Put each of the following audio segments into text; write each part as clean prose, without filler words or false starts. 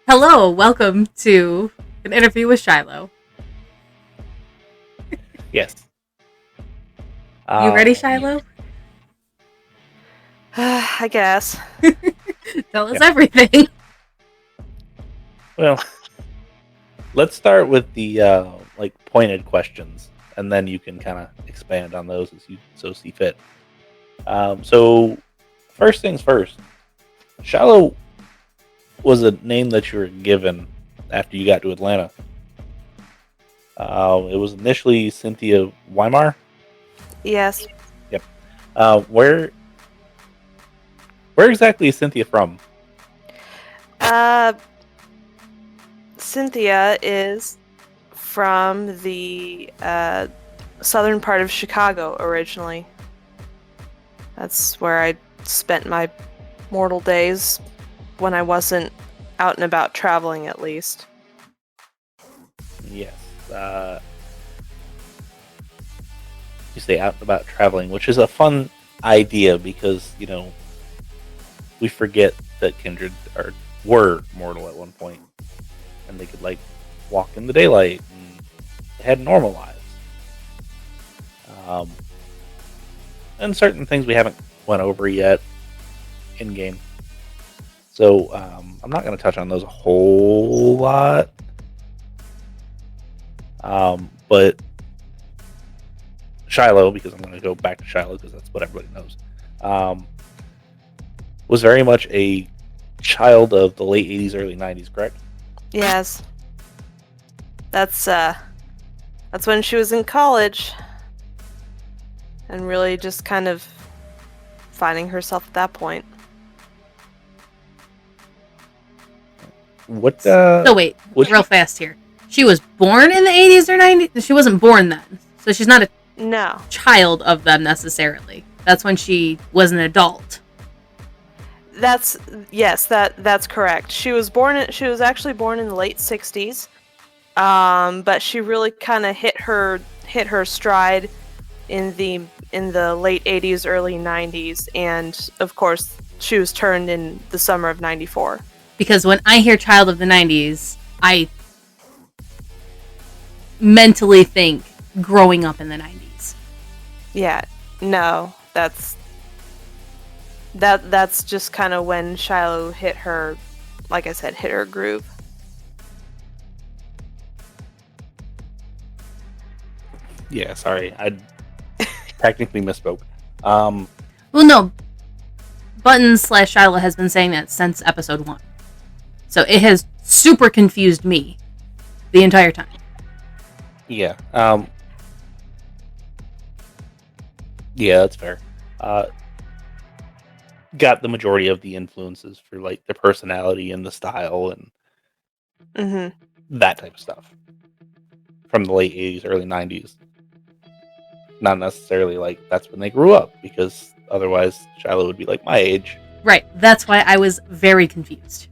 Hello, welcome to an interview with Shiloh. Yes. You ready, Shiloh? I guess. Tell us everything. Well, let's start with the pointed questions, and then you can kind of expand on those as you so see fit. So, first things first, Shiloh was a name that you were given after you got to Atlanta. It was initially Cynthia Weimar. Yes. Yep. Where exactly is Cynthia from? Cynthia is from the southern part of Chicago originally. That's where I spent my mortal days when I wasn't out and about traveling, at least. Yes. You say out and about traveling, which is a fun idea because, we forget that Kindred were mortal at one point, and they could walk in the daylight and had normal lives. And certain things we haven't went over yet in game. So I'm not going to touch on those a whole lot. But Shiloh, because I'm going to go back to Shiloh because that's what everybody knows, was very much a child of the late 80s, early 90s, correct? Yes. That's when she was in college and really just kind of finding herself at that point. What? So wait, real fast here. She was born in the 80s or 90s? She wasn't born then. So she's not a child of them necessarily. That's when she was an adult. That's correct. She was actually born in the late 60s. But she really kind of hit her stride in the late 80s, early 90s, and of course she was turned in the summer of 94. Because when I hear child of the 90s, I mentally think growing up in the 90s. Yeah, no, that's just kind of when Shiloh hit her, like I said, hit her groove. Yeah, sorry, I technically misspoke. Well, no, Buttons/Shiloh has been saying that since episode 1. So it has super confused me the entire time. Yeah. Yeah, that's fair. Got the majority of the influences for the personality and the style and that type of stuff from the late 80s, early 90s. Not necessarily that's when they grew up, because otherwise Shiloh would be my age. Right. That's why I was very confused.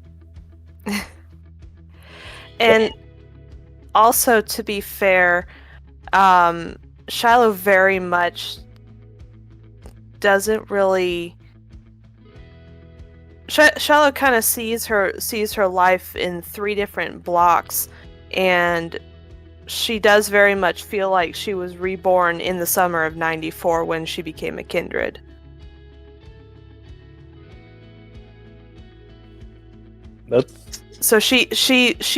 And also, to be fair, Shiloh very much doesn't really. Shiloh kind of sees her life in 3 different blocks, and she does very much feel like she was reborn in the summer of 94 when she became a Kindred. So she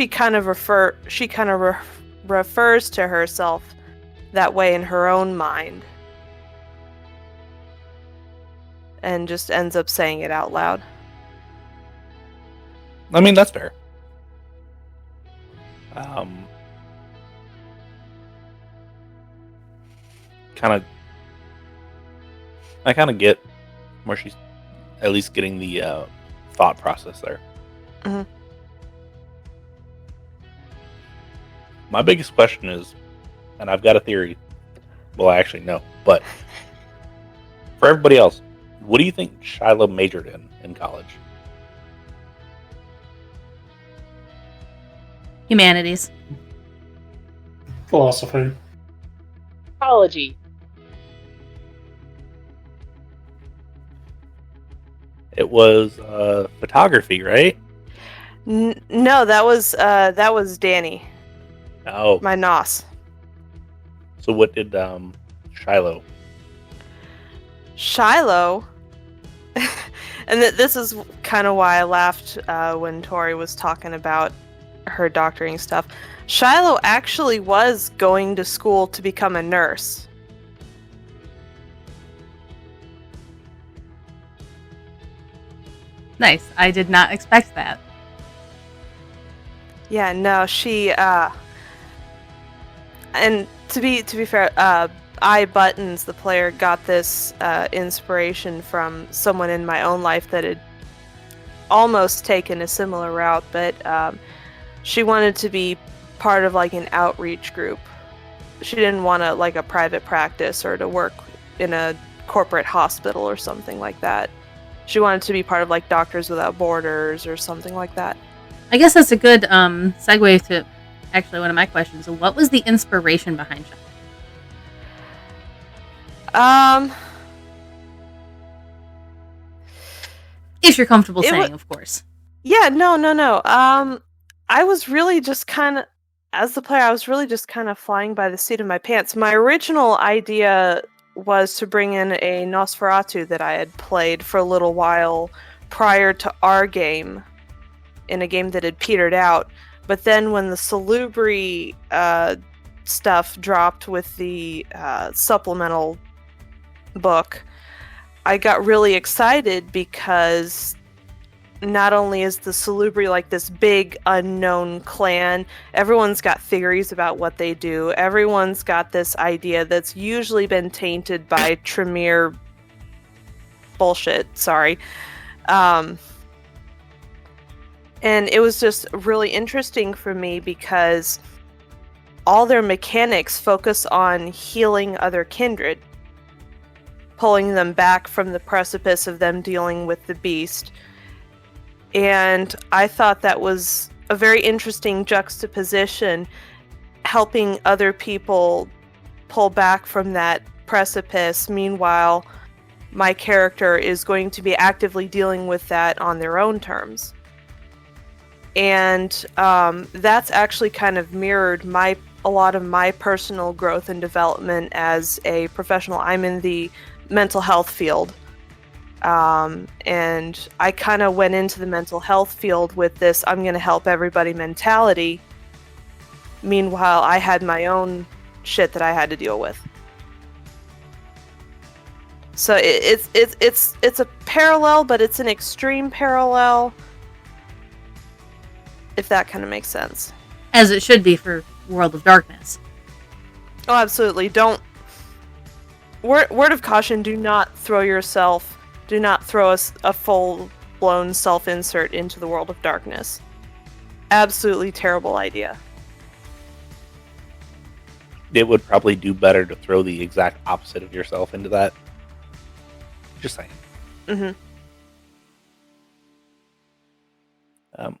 kind of refers to herself that way in her own mind, and just ends up saying it out loud. I mean, that's fair. I kind of get where she's at least getting the thought process there. Mm-hmm. My biggest question is, and I've got a theory. Well, actually, no. But for everybody else, what do you think Shiloh majored in college? Humanities. Philosophy. Psychology. It was photography, right? No, that was Danny. Oh. My Nos. So what did Shiloh? Shiloh, and this is kind of why I laughed when Tori was talking about her doctoring stuff. Shiloh actually was going to school to become a nurse. Nice. I did not expect that. Yeah, no, she and to be fair, Buttons, the player, got this inspiration from someone in my own life that had almost taken a similar route, but she wanted to be part of like an outreach group. She didn't want to like a private practice or to work in a corporate hospital or something like that. She wanted to be part of like Doctors Without Borders or something like that. I guess that's a good segue to actually one of my questions. What was the inspiration behind Shiloh? If you're comfortable saying, of course. Yeah, no. I was really just kind of, as the player, I was really just kind of flying by the seat of my pants. My original idea was to bring in a Nosferatu that I had played for a little while prior to our game, in a game that had petered out. But then when the Salubri stuff dropped with the supplemental book, I got really excited because not only is the Salubri like this big unknown clan, everyone's got theories about what they do. Everyone's got this idea that's usually been tainted by Tremere bullshit. Sorry. And it was just really interesting for me because all their mechanics focus on healing other kindred, pulling them back from the precipice of them dealing with the beast. And I thought that was a very interesting juxtaposition, helping other people pull back from that precipice. Meanwhile, my character is going to be actively dealing with that on their own terms. And that's actually kind of mirrored a lot of my personal growth and development as a professional. I'm in the mental health field. And I kind of went into the mental health field with this I'm going to help everybody mentality. Meanwhile, I had my own shit that I had to deal with. So it's a parallel, but it's an extreme parallel, if that kind of makes sense. As it should be for World of Darkness. Oh, absolutely. Don't... Word of caution, do not throw a full-blown self-insert into the World of Darkness. Absolutely terrible idea. It would probably do better to throw the exact opposite of yourself into that. Just saying. Mm-hmm.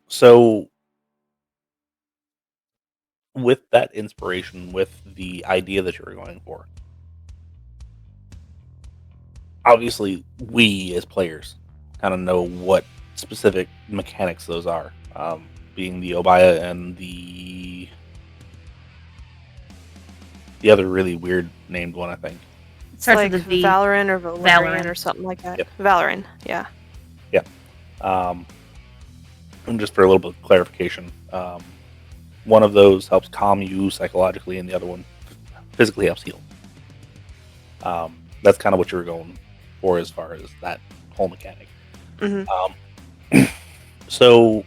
So, with that inspiration, with the idea that you were going for, obviously, we as players kind of know what specific mechanics those are, being the Obaya and the other really weird named one, I think. It starts like with a V. Valorant or Valorant or something like that. Yep. Valorant, yeah. Yeah. And just for a little bit of clarification, one of those helps calm you psychologically, and the other one physically helps heal. That's kind of what you were going for as far as that whole mechanic. Mm-hmm. So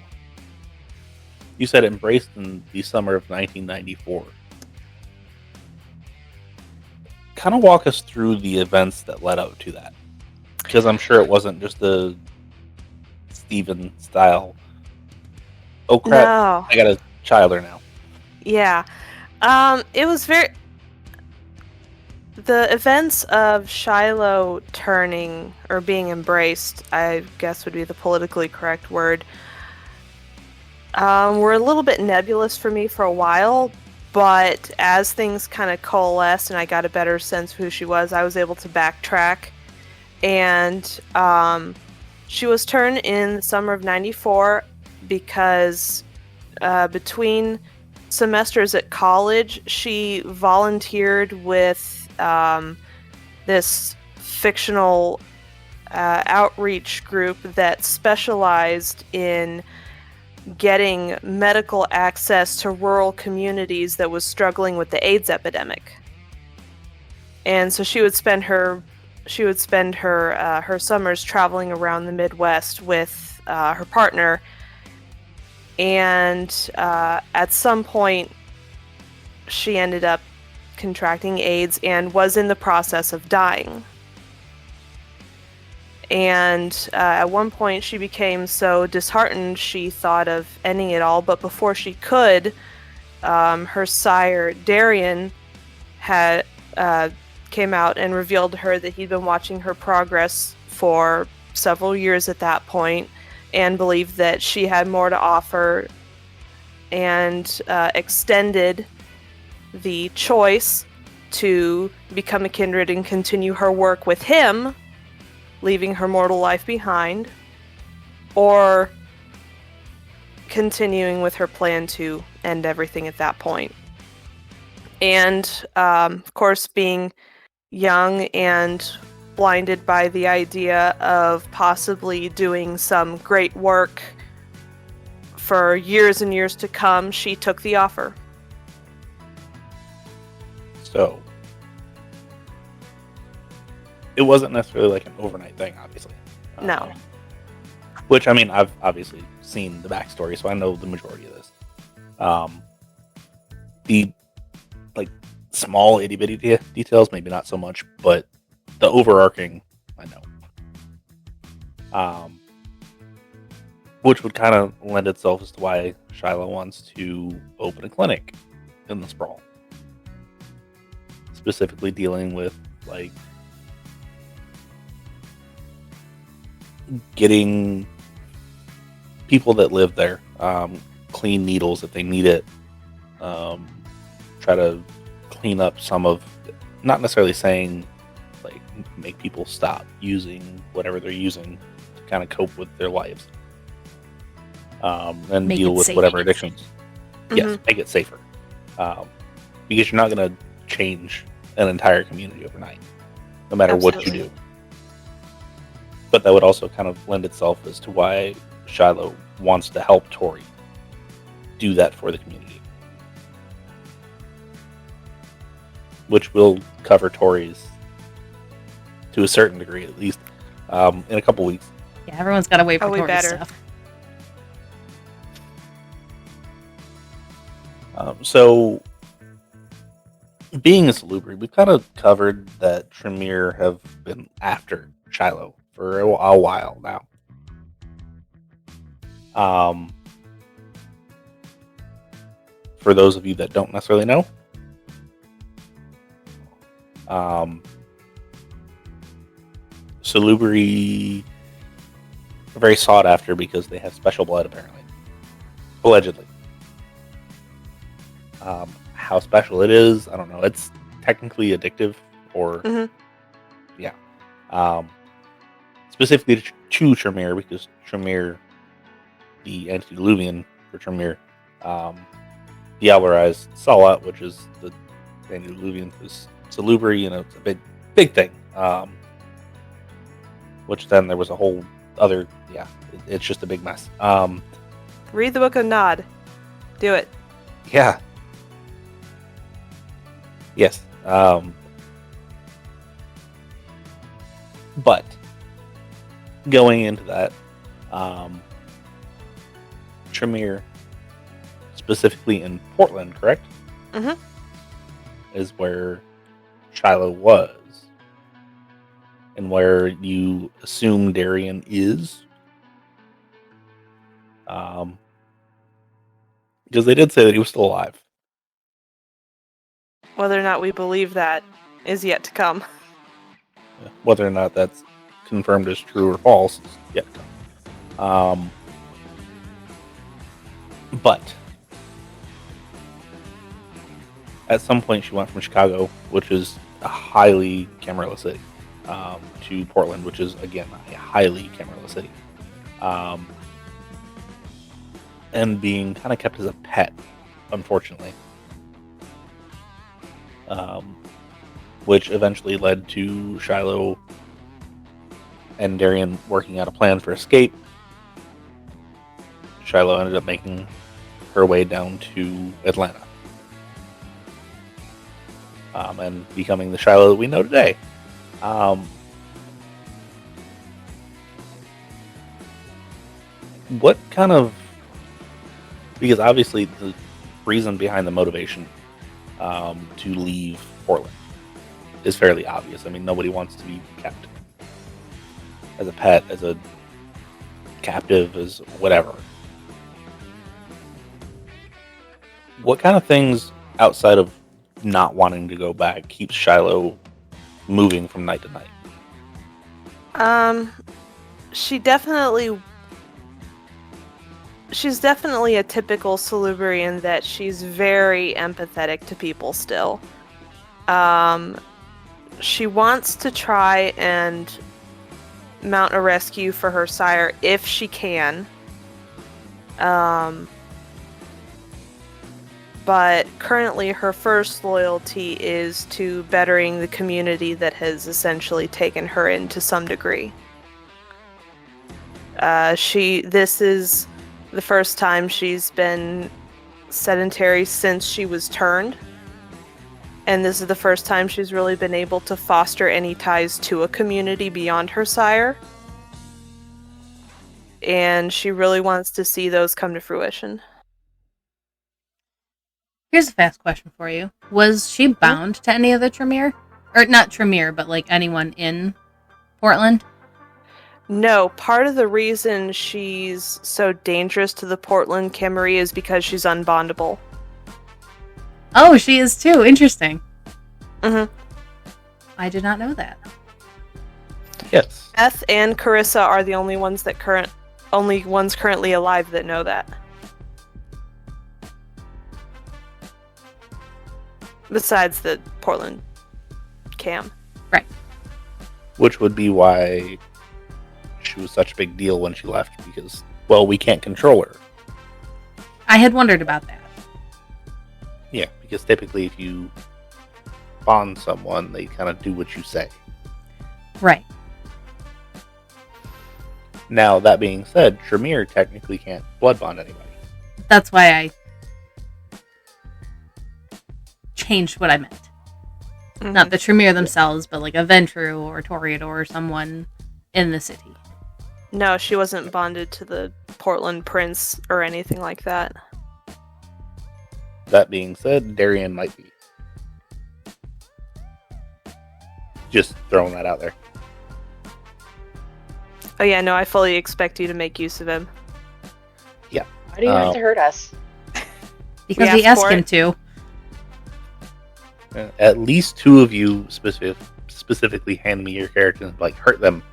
you said embraced in the summer of 1994. Kind of walk us through the events that led up to that, because I'm sure it wasn't just a Steven style. Oh crap! No. I got a childer now. Yeah, it was very. The events of Shiloh turning or being embraced, I guess would be the politically correct word, were a little bit nebulous for me for a while, but as things kind of coalesced and I got a better sense of who she was, I was able to backtrack. And she was turned in the summer of 94. because between semesters at college, she volunteered with this fictional outreach group that specialized in getting medical access to rural communities that was struggling with the AIDS epidemic. And so she would spend her summers traveling around the Midwest with her partner. And at some point, she ended up contracting AIDS and was in the process of dying. And at one point, she became so disheartened she thought of ending it all. But before she could, her sire, Darian, had came out and revealed to her that he'd been watching her progress for several years at that point, and believed that she had more to offer, and extended the choice to become a kindred and continue her work with him, leaving her mortal life behind, or continuing with her plan to end everything at that point. And, of course, being young and blinded by the idea of possibly doing some great work for years and years to come, she took the offer. So, it wasn't necessarily like an overnight thing, obviously. No. Which, I mean, I've obviously seen the backstory, so I know the majority of this. The, like, small itty-bitty details, maybe not so much, but the overarching, I know. Which would kind of lend itself as to why Shiloh wants to open a clinic in the sprawl. Specifically dealing with, like, getting people that live there clean needles if they need it. Try to clean up some of, not necessarily saying, like, make people stop using whatever they're using to kind of cope with their lives. And Make deal it with safe. whatever addictions. Mm-hmm. Yes, make it safer. Because you're not going to change an entire community overnight, no matter what you Absolutely. do. But that would also kind of lend itself as to why Shiloh wants to help Tori do that for the community. Which will cover Tori's, to a certain degree at least, in a couple weeks. Yeah, everyone's got to wait for Probably Tori's better. stuff. So, being a Salubri, we've kind of covered that Tremere have been after Shiloh for a while now. For those of you that don't necessarily know, Salubri are very sought after because they have special blood, apparently. Allegedly. How special it is, I don't know. It's technically addictive, or yeah. Specifically to Tremere, because Tremere, the antediluvian for Tremere, diablerized Salat, which is the antediluvian for Salubri, and it's a big thing. Which then there was a whole other, it's just a big mess. Read the Book of Nod. Do it. Yeah. Yes. But going into that, Tremere, specifically in Portland, correct? Mm-hmm. Is where Shiloh was, and where you assume Darian is. Because they did say that he was still alive. Whether or not we believe that is yet to come. Whether or not that's confirmed as true or false is yet to come. But at some point she went from Chicago, which is a highly cameraless city, to Portland, which is, again, a highly cameraless city. and being kind of kept as a pet, unfortunately. Which eventually led to Shiloh and Darian working out a plan for escape. Shiloh ended up making her way down to Atlanta. And becoming the Shiloh that we know today. What kind of... Because obviously the reason behind the motivation to leave Portland is fairly obvious. I mean, nobody wants to be kept as a pet, as a captive, as whatever. What kind of things outside of not wanting to go back keeps Shiloh moving from night to night? She's definitely a typical Salubrian that she's very empathetic to people still. She wants to try and mount a rescue for her sire if she can. But currently her first loyalty is to bettering the community that has essentially taken her in to some degree. This is the first time she's been sedentary since she was turned. And this is the first time she's really been able to foster any ties to a community beyond her sire. And she really wants to see those come to fruition. Here's a fast question for you. Was she bound to any of the Tremere? Or not Tremere, but like anyone in Portland? No, part of the reason she's so dangerous to the Portland Kimmery is because she's unbondable. Oh, she is too. Interesting. Mm-hmm. I did not know that. Yes. Beth and Carissa are the only ones currently alive that know that. Besides the Portland Cam. Right. Which would be why she was such a big deal when she left, because, well, we can't control her. I had wondered about that. Yeah, because typically if you bond someone, they kind of do what you say. Right. Now, that being said, Tremere technically can't blood bond anybody. That's why I changed what I meant. Mm-hmm. Not the Tremere themselves, but like a Ventru or a Toreador or someone in the city. No, she wasn't bonded to the Portland Prince or anything like that. That being said, Darian might be. Just throwing that out there. Oh yeah, no, I fully expect you to make use of him. Yeah. Why do you have to hurt us? Because we asked him to. At least two of you specifically hand me your character and like hurt them.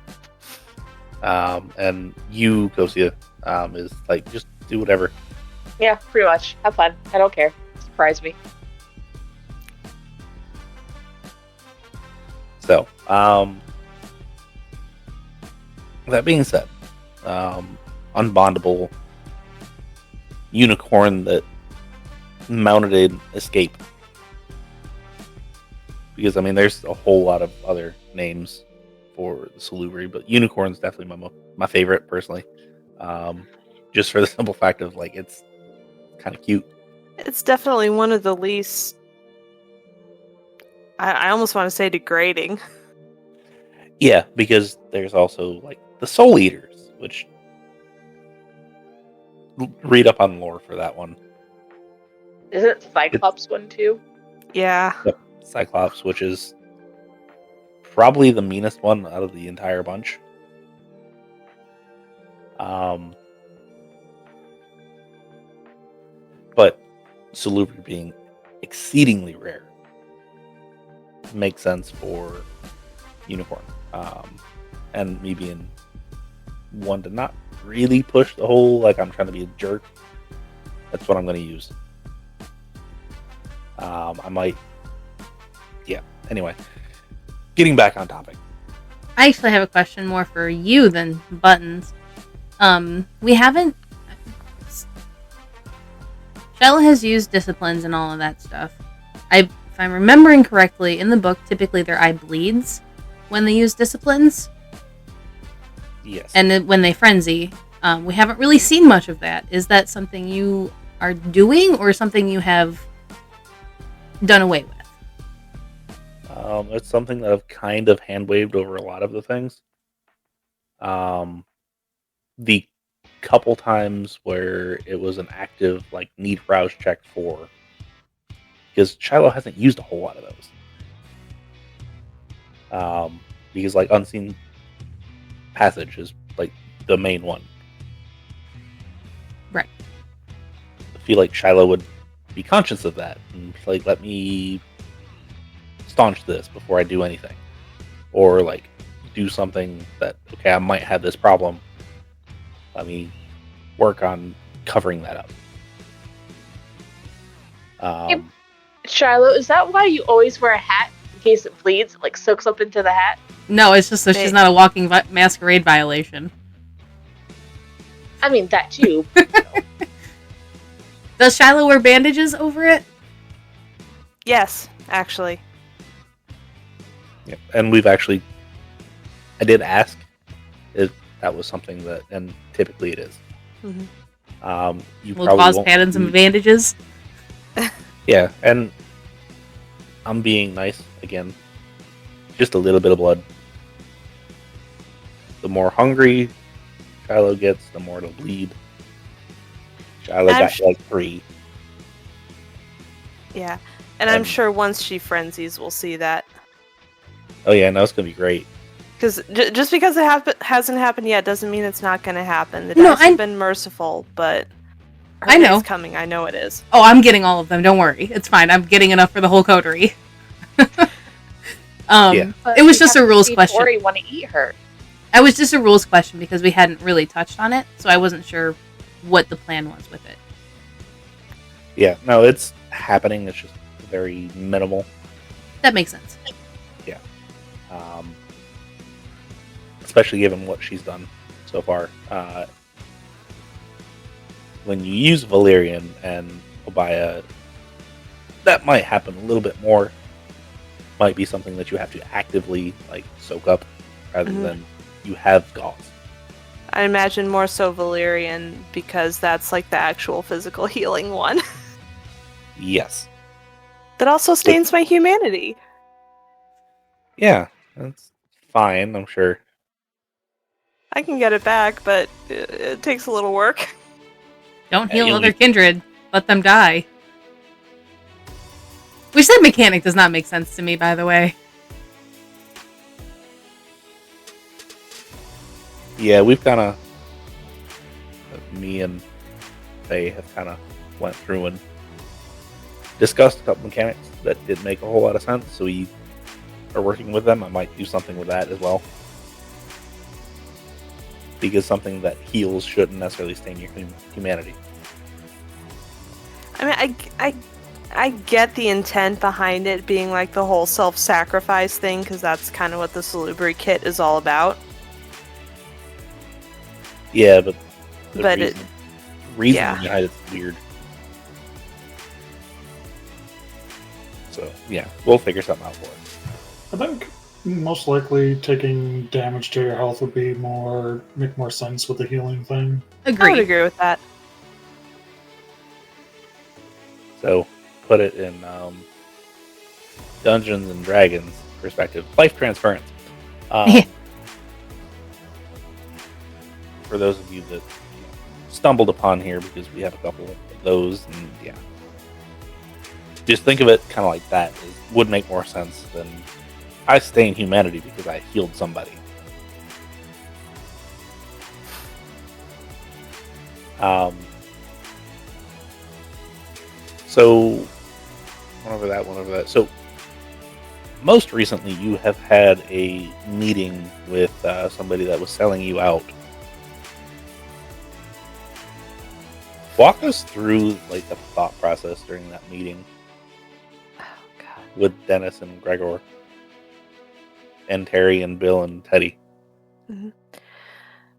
And you, Cocia, is like, just do whatever. Yeah, pretty much. Have fun. I don't care. Surprise me. So, that being said, unbondable unicorn that mounted an escape. Because, I mean, there's a whole lot of other names for the Salubri, but unicorn's definitely my favorite, personally. Just for the simple fact of, like, it's kind of cute. It's definitely one of the least... I almost want to say degrading. Yeah, because there's also, like, the Soul Eaters, which... Read up on lore for that one. Isn't Cyclops one, too? Yeah. Yep. Cyclops, which is probably the meanest one out of the entire bunch. But Salubri being exceedingly rare makes sense for unicorn. And me being one to not really push the whole, like, I'm trying to be a jerk. That's what I'm going to use. I might... Yeah, anyway. Getting back on topic. I actually have a question more for you than Buttons. We haven't... Shiloh has used disciplines and all of that stuff. If I'm remembering correctly, in the book, typically their eye bleeds when they use disciplines. Yes. And then when they frenzy. We haven't really seen much of that. Is that something you are doing or something you have done away with? It's something that I've kind of hand-waved over a lot of the things. The couple times where it was an active, like, need rouse check for, because Shiloh hasn't used a whole lot of those. Because, like, unseen passage is, like, the main one. Right. I feel like Shiloh would be conscious of that and, like, let me staunch this before I do anything. Or, like, do something that, okay, I might have this problem. Let me work on covering that up. Hey, Shiloh, is that why you always wear a hat in case it bleeds? It, like, soaks up into the hat? No, it's just so she's not a walking masquerade violation. I mean, that too. Does Shiloh wear bandages over it? Yes, actually. Yep. And we've actually, I did ask if that was something that, and typically it is. Mm-hmm. You Will probably cause won't pat and some bandages. Yeah, and I'm being nice again. Just a little bit of blood. The more hungry Shiloh gets, the more it'll bleed. Shiloh got like 3. Yeah, and I'm sure once she frenzies, we'll see that. Oh yeah, no, it's gonna be great. Because just because it hasn't happened yet doesn't mean it's not going to happen. The dice have been merciful, but her day's coming. I know it is. Oh, I'm getting all of them. Don't worry, it's fine. I'm getting enough for the whole coterie. Yeah. It was just a rules question. Or you want to eat her. It was just a rules question because we hadn't really touched on it, so I wasn't sure what the plan was with it. Yeah, no, it's happening. It's just very minimal. That makes sense. Yeah. Especially given what she's done so far. When you use Valerian and LaBA, that might happen a little bit more. Might be something that you have to actively like soak up rather than you have gauze. I imagine more so Valerian because that's like the actual physical healing one. Yes. That also stains my humanity. Yeah, that's fine, I'm sure. I can get it back, but it takes a little work. Don't heal other kindred. Let them die. Which that mechanic does not make sense to me, by the way. Yeah, we've kind of... Me and Faye have kind of went through and discussed a couple mechanics that didn't make a whole lot of sense, so we are working with them. I might do something with that as well. Because something that heals shouldn't necessarily stain your humanity. I mean, I get the intent behind it being like the whole self-sacrifice thing, because that's kind of what the Salubri kit is all about. Yeah, but the reason yeah. behind it's weird. So, yeah, we'll figure something out for it. I think most likely taking damage to your health would make more sense with the healing thing. I would agree with that. So, put it in Dungeons and Dragons perspective. Life transference. For those of you that stumbled upon here, because we have a couple of those, and yeah. Just think of it kind of like that. It would make more sense than I stay in humanity because I healed somebody. So, one over that. So, most recently, you have had a meeting with somebody that was selling you out. Walk us through like the thought process during that meeting. Oh God. With Dennis and Gregor, and Terry and Bill and Teddy. Mm-hmm.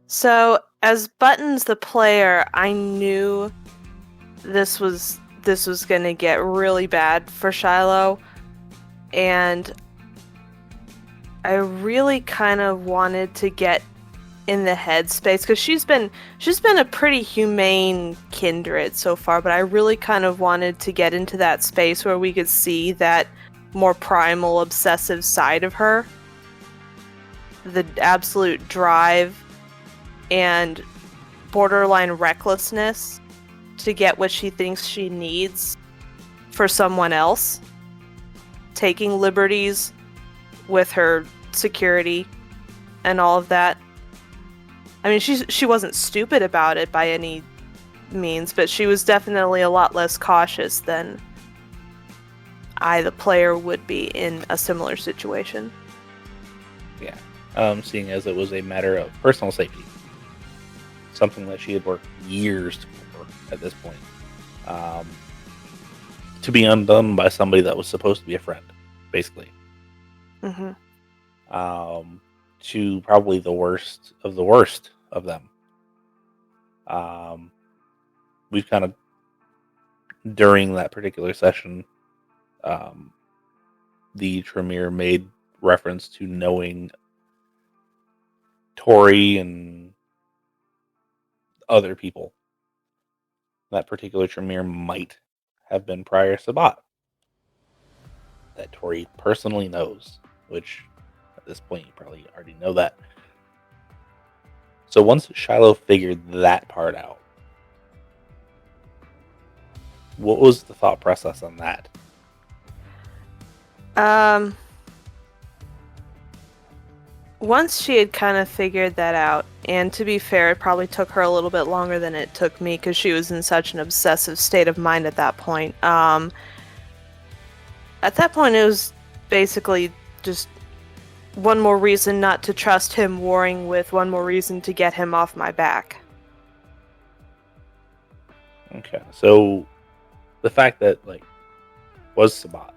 So, as Buttons the player, I knew this was this was going to get really bad for Shiloh, and I really kind of wanted to get in the headspace, because she's been a pretty humane kindred so far, but I really kind of wanted to get into that space where we could see that more primal, obsessive side of her, the absolute drive and borderline recklessness to get what she thinks she needs for someone else, taking liberties with her security and all of that. I mean, she wasn't stupid about it by any means, but she was definitely a lot less cautious than I, the player, would be in a similar situation. Yeah. Seeing as it was a matter of personal safety. Something that she had worked years for at this point. To be undone by somebody that was supposed to be a friend, basically. Mm-hmm. To probably the worst of them. We've kind of, during that particular session, the Tremere made reference to knowing Tori and other people. That particular Tremere might have been prior Sabbat. That Tori personally knows, which at this point you probably already know that. So once Shiloh figured that part out, what was the thought process on that? Once she had kind of figured that out, and to be fair, it probably took her a little bit longer than it took me, because she was in such an obsessive state of mind at that point. At that point, it was basically just one more reason not to trust him warring with, one more reason to get him off my back. Okay, so the fact that, like, was Sabbat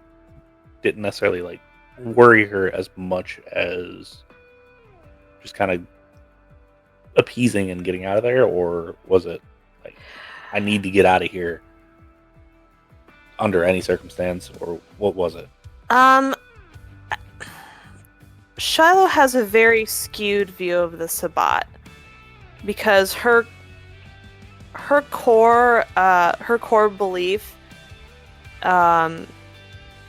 didn't necessarily, like, worry her as much as just kind of appeasing and getting out of there, or was it like, I need to get out of here under any circumstance, or what was it? Shiloh has a very skewed view of the Sabbat, because her core belief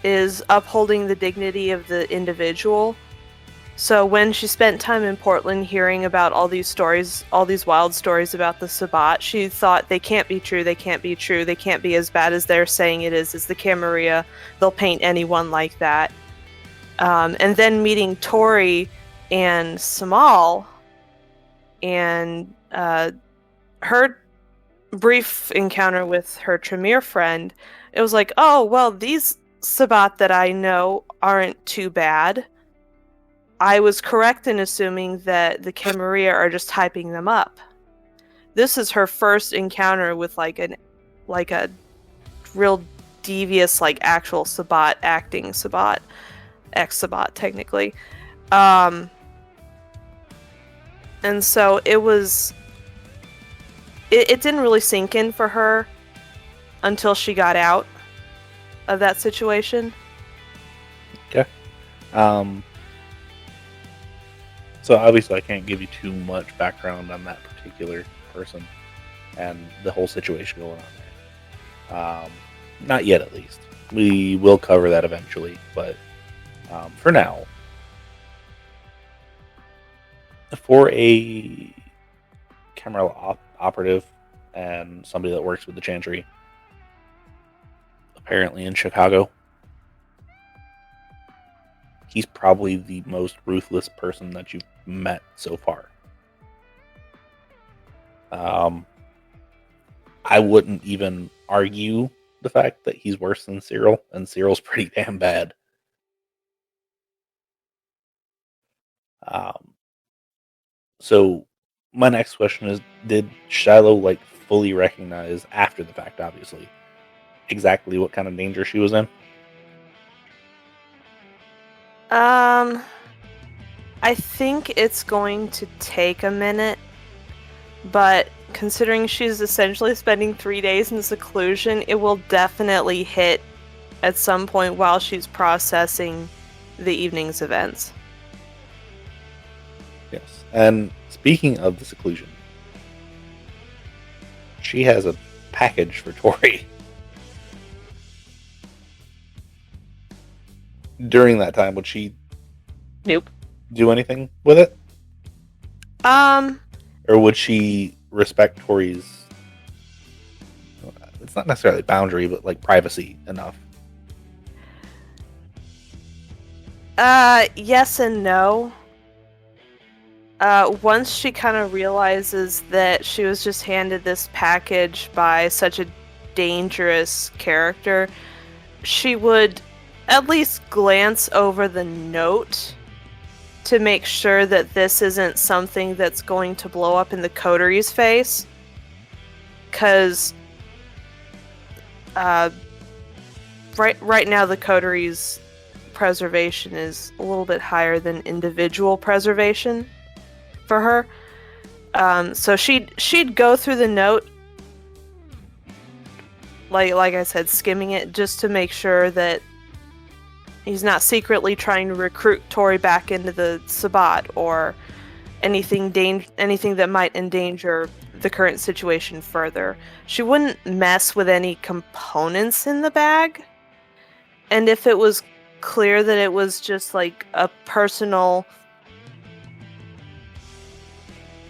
is upholding the dignity of the individual. So when she spent time in Portland hearing about all these stories, all these wild stories about the Sabbat, she thought they can't be true, they can't be true, they can't be as bad as they're saying it is. It's the Camarilla, they'll paint anyone like that. And then meeting Tori and Samal, and her brief encounter with her Tremere friend, it was like, oh, well, these Sabbat that I know aren't too bad. I was correct in assuming that the Camarilla are just hyping them up. This is her first encounter with like a real devious, like, actual Sabbat, acting Sabbat, ex-Sabbat technically. And so it didn't really sink in for her until she got out of that situation. Okay. So obviously I can't give you too much background on that particular person and the whole situation going on there. Not yet, at least. We will cover that eventually, but for now, for a camera operative and somebody that works with the Chantry, apparently in Chicago, he's probably the most ruthless person that you've met so far. I wouldn't even argue the fact that he's worse than Cyril, and Cyril's pretty damn bad. So my next question is, did Shiloh, like, fully recognize after the fact, obviously, exactly what kind of danger she was in? I think it's going to take a minute, but considering she's essentially spending 3 days in seclusion, it will definitely hit at some point while she's processing the evening's events. Yes. And speaking of the seclusion, she has a package for Tori. During that time, would she Nope. do anything with it? Or Or would she respect Tori's, it's not necessarily boundary, but like privacy enough? yes and no. Once she kind of realizes that she was just handed this package by such a dangerous character, she would at least glance over the note to make sure that this isn't something that's going to blow up in the coteries' face. Because right now the coteries' preservation is a little bit higher than individual preservation for her. So she'd go through the note, like I said, skimming it just to make sure that he's not secretly trying to recruit Tori back into the Sabbat or anything that might endanger the current situation further. She wouldn't mess with any components in the bag. And if it was clear that it was just like a personal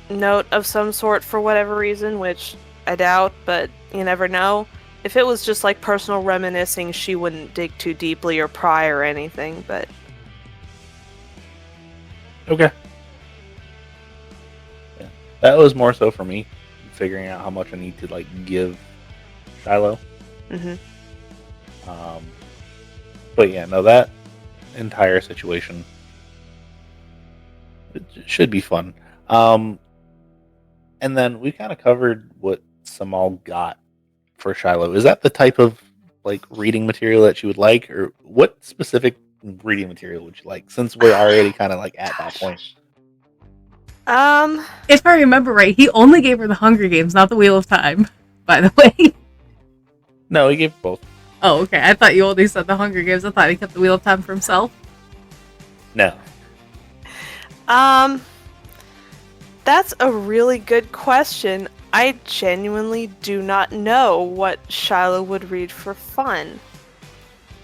note of some sort for whatever reason, which I doubt, but you never know. If it was just like personal reminiscing, she wouldn't dig too deeply or pry or anything, but... Okay. Yeah. That was more so for me, figuring out how much I need to like give Shiloh. Mm-hmm. But yeah, no, that entire situation, it should be fun. And then we kind of covered what Samal got for Shiloh. Is that the type of like reading material that you would like, or what specific reading material would you like? Since we're already kind of like at that point. If I remember right, he only gave her the Hunger Games, not the Wheel of Time. By the way. No, he gave both. Oh, okay. I thought you only said the Hunger Games. I thought he kept the Wheel of Time for himself. No. That's a really good question. I genuinely do not know what Shiloh would read for fun.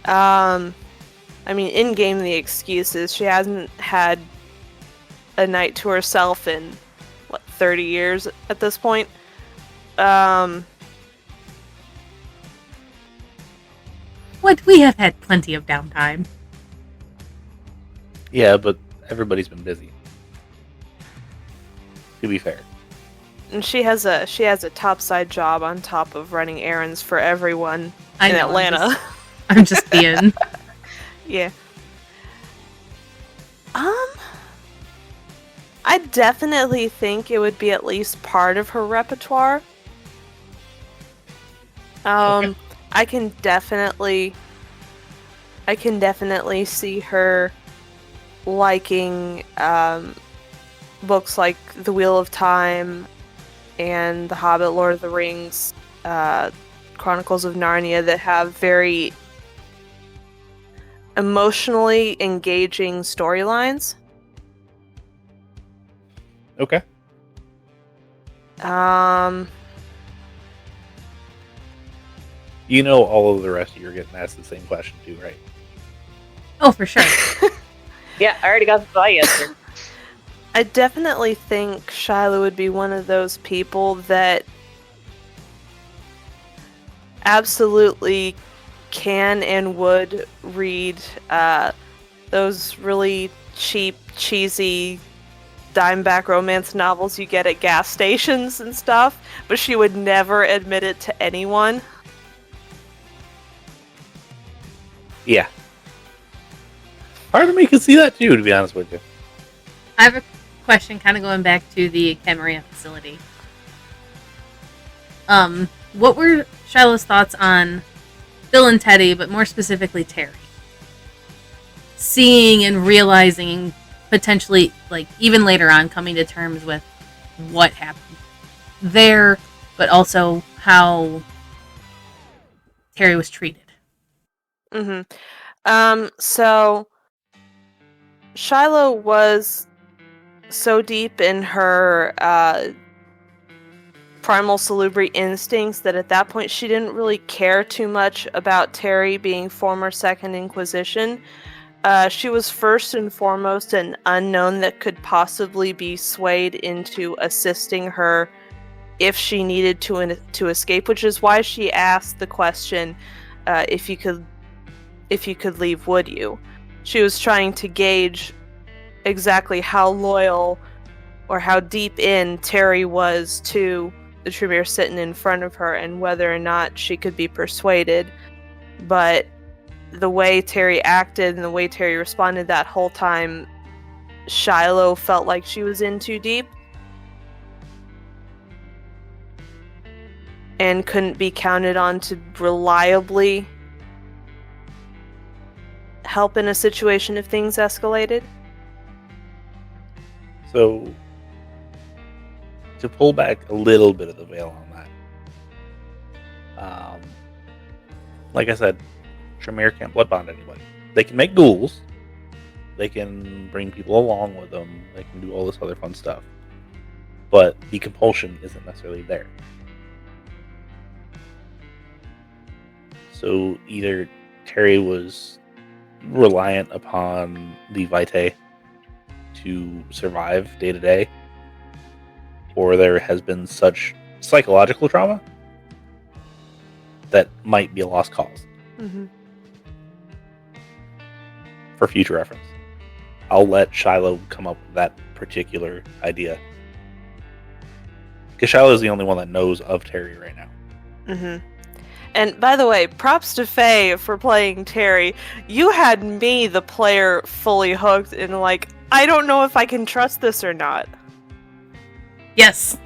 I mean, in-game the excuses. She hasn't had a night to herself in, 30 years at this point? What? We have had plenty of downtime. Yeah, but everybody's been busy. To be fair. And she has a topside job on top of running errands for everyone in know, Atlanta. I'm just being. Yeah. I definitely think it would be at least part of her repertoire. Okay. I can definitely see her liking books like The Wheel of Time and The Hobbit, Lord of the Rings, Chronicles of Narnia that have very emotionally engaging storylines. Okay. You know all of the rest of you are getting asked the same question too, right? Oh, for sure. Yeah, I already got my answer. I definitely think Shiloh would be one of those people that absolutely can and would read those really cheap, cheesy dime-back romance novels you get at gas stations and stuff, but she would never admit it to anyone. Yeah. Part of me can see that too, to be honest with you. I have a question kind of going back to the Camarilla facility. What were Shiloh's thoughts on Bill and Teddy, but more specifically Terry? Seeing and realizing, potentially, like, even later on, coming to terms with what happened. there, but also how Terry was treated. So Shiloh was so deep in her primal salubri instincts that at that point she didn't really care too much about Terry being former Second Inquisition. She was first and foremost an unknown that could possibly be swayed into assisting her if she needed to escape, which is why she asked the question, if you could leave, would you? She was trying to gauge exactly how loyal or how deep in Terry was to the Tremere sitting in front of her and whether or not she could be persuaded. But the way Terry acted and the way Terry responded that whole time, Shiloh felt like she was in too deep and couldn't be counted on to reliably help in a situation if things escalated. So, to pull back a little bit of the veil on that, like I said, Tremere can't blood bond anybody. They can make ghouls, they can bring people along with them, they can do all this other fun stuff, but the compulsion isn't necessarily there. So either Terry was reliant upon the Vitae to survive day to day, or there has been such psychological trauma that might be a lost cause. For future reference, I'll let Shiloh come up with that particular idea, because Shiloh is the only one that knows of Terry right now. And by the way, props to Faye for playing Terry. You had me, the player, fully hooked and like, I don't know if I can trust this or not. Yes.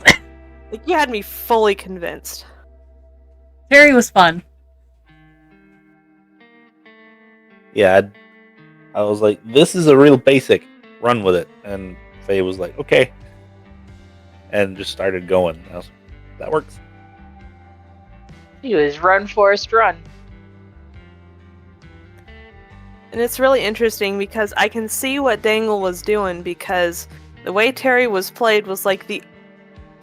Like, you had me fully convinced. Terry was fun. Yeah, I was like, this is a real basic, run with it. And Faye was like, okay. And just started going. I was like, that works. He was run, Forrest, run. And it's really interesting because I can see what Dengle was doing, because the way Terry was played was like the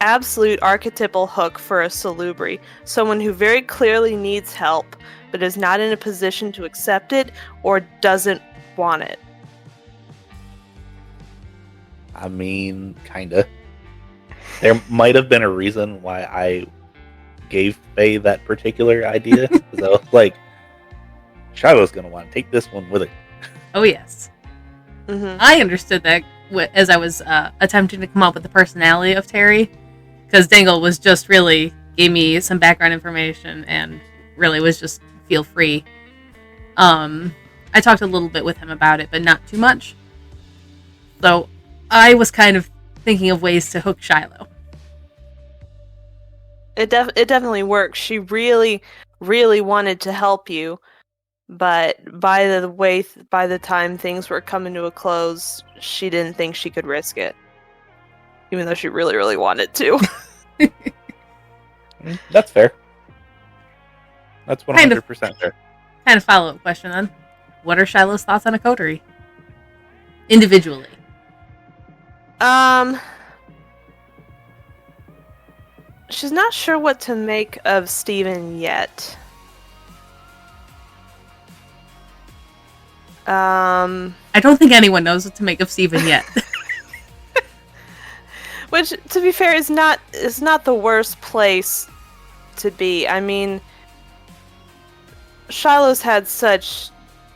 absolute archetypal hook for a salubri. Someone who very clearly needs help, but is not in a position to accept it or doesn't want it. I mean, kinda. There might have been a reason why I gave Faye that particular idea. Because I was like, Shiloh's gonna want to take this one with it. Oh, yes. I understood that as I was attempting to come up with the personality of Terry, because Dengle was just really gave me some background information and really was just feel free. I talked a little bit with him about it, but not too much. So I was kind of thinking of ways to hook Shiloh. It definitely worked. She really, really wanted to help you, but by the time things were coming to a close, she didn't think she could risk it, even though she really, really wanted to. That's fair. That's 100% fair. Kind of follow-up question then. What are Shiloh's thoughts on a coterie? Individually. She's not sure what to make of Steven yet. I don't think anyone knows what to make of Steven yet. Which, to be fair, is not the worst place to be. I mean, Shiloh's had such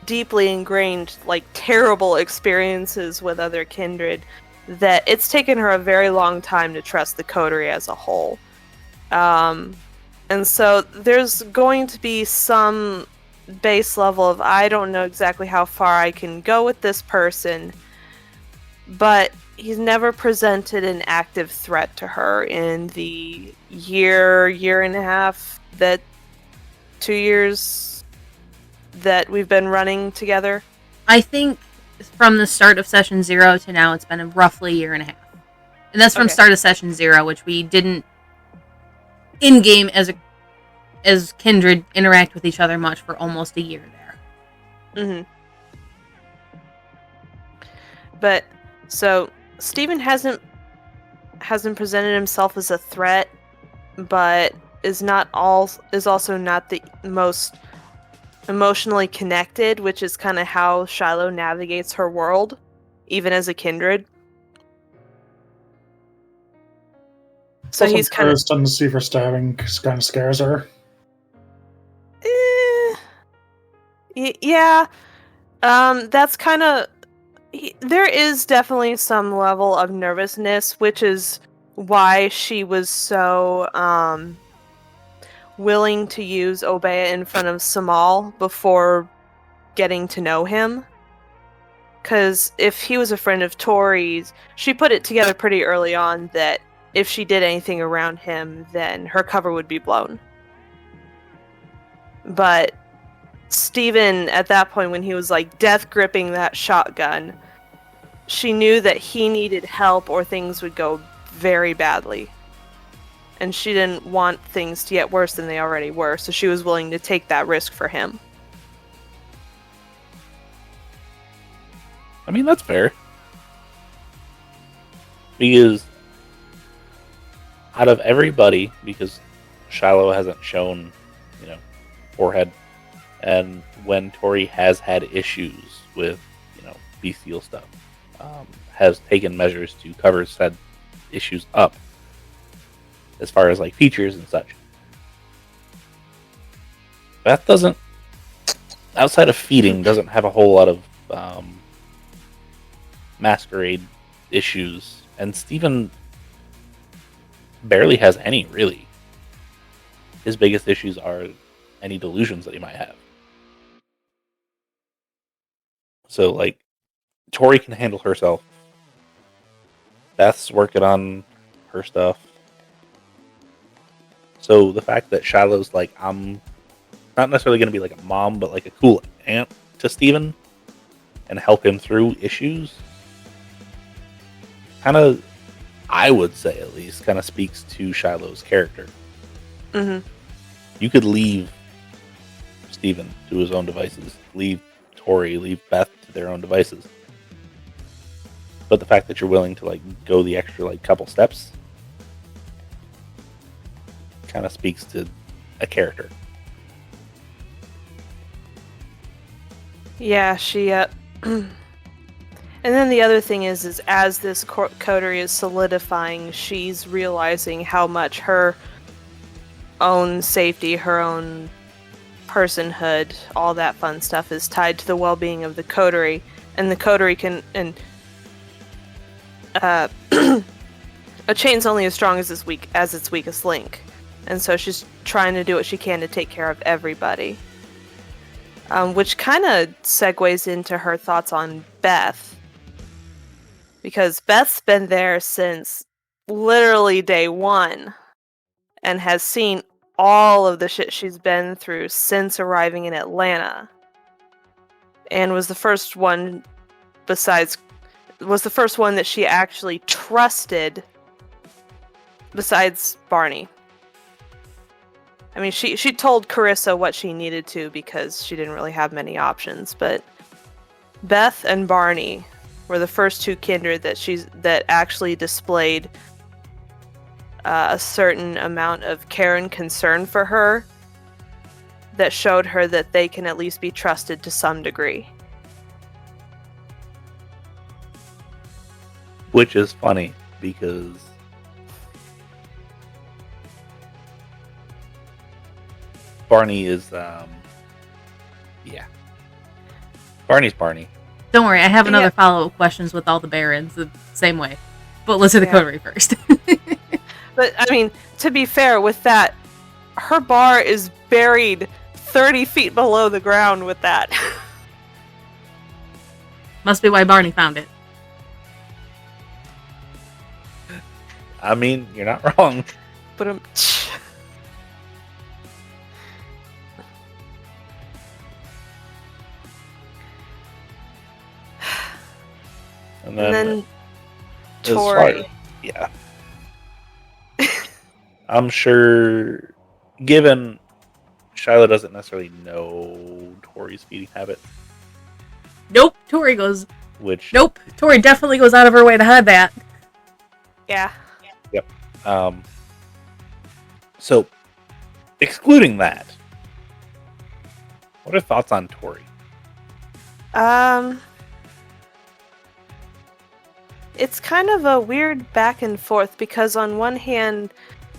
deeply ingrained, like, terrible experiences with other kindred that it's taken her a very long time to trust the coterie as a whole. And so there's going to be some base level of, I don't know exactly how far I can go with this person, but he's never presented an active threat to her in the year and a half, 2 years that we've been running together. I think from the start of session 0 to now, it's been roughly a year and a half. And that's from start of session 0, which we didn't in game as Kindred interact with each other much for almost a year there. Mm-hmm. But so Steven hasn't presented himself as a threat, but is also not the most emotionally connected, which is kind of how Shiloh navigates her world, even as a Kindred. So he's kind of tendency for stabbing kind of scares her. Yeah. That's kind of... There is definitely some level of nervousness, which is why she was so willing to use Obeah in front of Samal before getting to know him. Because if he was a friend of Tori's, she put it together pretty early on that if she did anything around him, then her cover would be blown. But Steven, at that point, when he was like death gripping that shotgun, she knew that he needed help or things would go very badly. And she didn't want things to get worse than they already were, so she was willing to take that risk for him. I mean, that's fair. Because out of everybody, because Shiloh hasn't shown, forehead, and when Tori has had issues with, bestial stuff, has taken measures to cover said issues up, as far as, like, features and such. Beth doesn't, outside of feeding, doesn't have a whole lot of masquerade issues, and Steven barely has any, really. His biggest issues are any delusions that he might have. So, like, Tori can handle herself. Beth's working on her stuff. So the fact that Shiloh's like, I'm not necessarily going to be like a mom, but like a cool aunt to Steven and help him through issues, kind of, I would say at least, kind of speaks to Shiloh's character. Mm-hmm. You could leave Steven to his own devices, leave Tori, leave Beth to their own devices. But the fact that you're willing to, like, go the extra, like, couple steps kind of speaks to a character. Yeah, she, and then the other thing is as this coterie is solidifying, she's realizing how much her own safety, her own personhood, all that fun stuff is tied to the well-being of the coterie, and the coterie can, and a chain's only as strong as its weakest link, and so she's trying to do what she can to take care of everybody. Which kind of segues into her thoughts on Beth, because Beth's been there since literally day one, and has seen all of the shit she's been through since arriving in Atlanta, and was the first one that she actually trusted besides Barney. I mean, she told Carissa what she needed to because she didn't really have many options, but Beth and Barney were the first two Kindred that actually displayed a certain amount of care and concern for her, that showed her that they can at least be trusted to some degree. Which is funny, because Barney is, Barney's Barney. Don't worry, I have another follow-up questions with all the Barons the same way. But let's do the coterie first. But, I mean, to be fair with that, her bar is buried 30 feet below the ground with that. Must be why Barney found it. I mean, you're not wrong. But and then Tori. Yeah. I'm sure, given Shiloh doesn't necessarily know Tori's feeding habit, Nope. Tori goes. which Nope. Tori definitely goes out of her way to hide that. Yeah. So, excluding that, what are thoughts on Tori? It's kind of a weird back and forth because on one hand,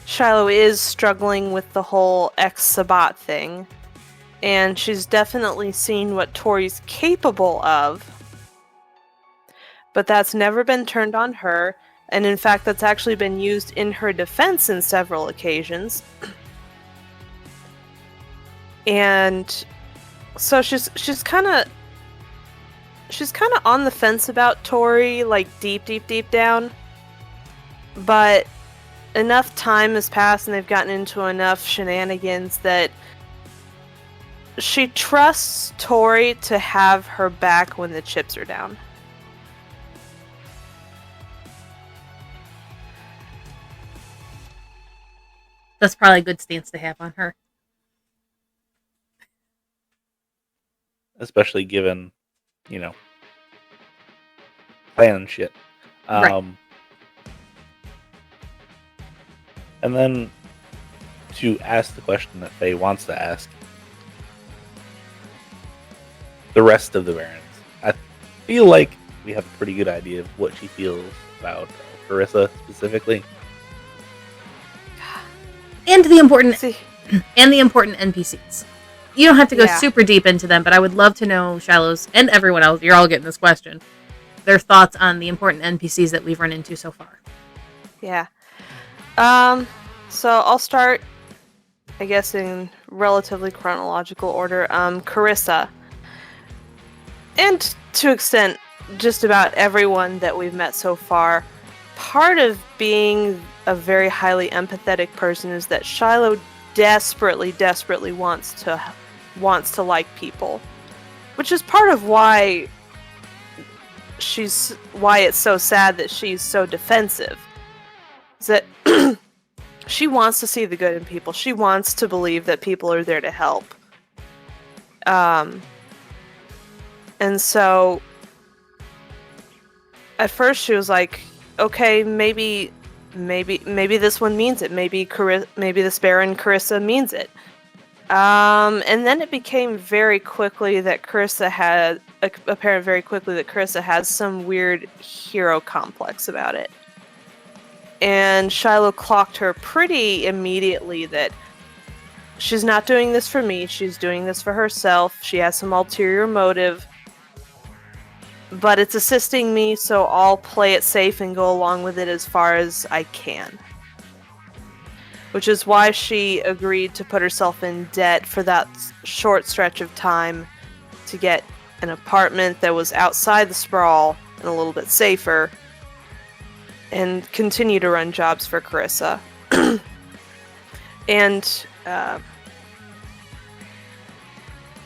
Shiloh is struggling with the whole ex-Sabat thing, and she's definitely seen what Tori's capable of, but that's never been turned on her, and in fact that's actually been used in her defense in several occasions. And so she's kind of on the fence about Tori, like deep down. But enough time has passed and they've gotten into enough shenanigans that she trusts Tori to have her back when the chips are down. That's probably a good stance to have on her. Especially given, plan and shit. Right. And then to ask the question that Faye wants to ask, the rest of the Barons. I feel like we have a pretty good idea of what she feels about Carissa specifically. And the important See, NPCs. You don't have to go Yeah. super deep into them, but I would love to know Shiloh's and everyone else. You're all getting this question. Their thoughts on the important NPCs that we've run into so far. yeah. So I'll start, I guess, in relatively chronological order. Carissa. And to extent, just about everyone that we've met so far. Part of being a very highly empathetic person is that Shiloh desperately wants to like people, which is part of why it's so sad that she's so defensive. Is that she wants to see the good in people. She wants to believe that people are there to help. And so at first she was like, okay, maybe this one means it. Maybe this Baron Carissa means it. And then it became very quickly that Carissa has some weird hero complex about it. And Shiloh clocked her pretty immediately that she's not doing this for me, she's doing this for herself, she has some ulterior motive, but it's assisting me, so I'll play it safe and go along with it as far as I can. Which is why she agreed to put herself in debt for that short stretch of time to get an apartment that was outside the sprawl and a little bit safer, and continue to run jobs for Carissa. And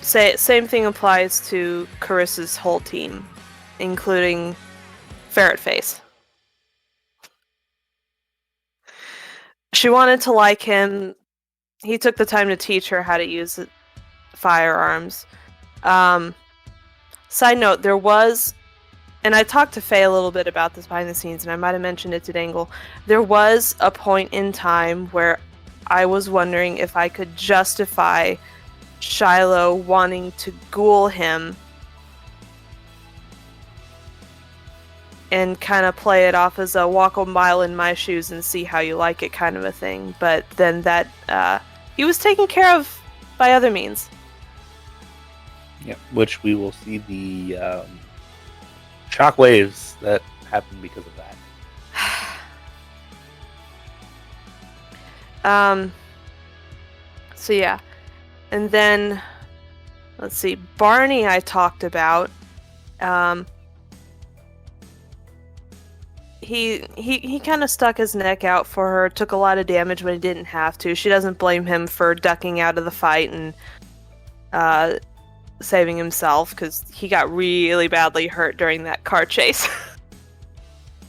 same thing applies to Carissa's whole team, including Ferret Face. She wanted to like him. He took the time to teach her how to use firearms. Side note, there was, and I talked to Faye a little bit about this behind the scenes, and I might have mentioned it to Dengle. There was a point in time where I was wondering if I could justify Shiloh wanting to ghoul him and kind of play it off as a walk a mile in my shoes and see how you like it kind of a thing. But then that, he was taken care of by other means. Yeah, which we will see the shockwaves that happen because of that. So yeah. And then, let's see, Barney I talked about. He kind of stuck his neck out for her, took a lot of damage when he didn't have to. She doesn't blame him for ducking out of the fight and saving himself, because he got really badly hurt during that car chase.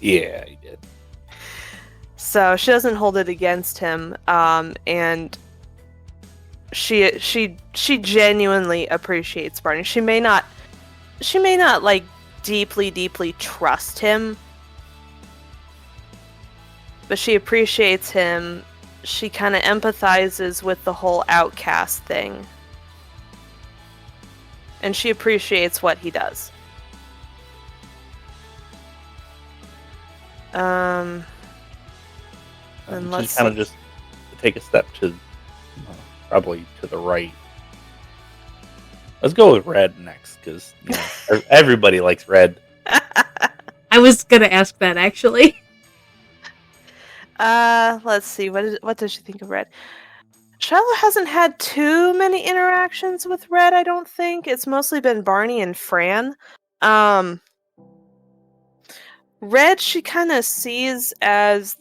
Yeah, he did. So she doesn't hold it against him, and she genuinely appreciates Barney. She may not like deeply trust him, but she appreciates him. She kind of empathizes with the whole outcast thing, and she appreciates what he does. And let's kind of just take a step to probably to the right. Let's go with red next, because everybody likes red. I was gonna ask that actually. Let's see. What does she think of Red? Shiloh hasn't had too many interactions with Red, I don't think. It's mostly been Barney and Fran. Red, she kind of sees as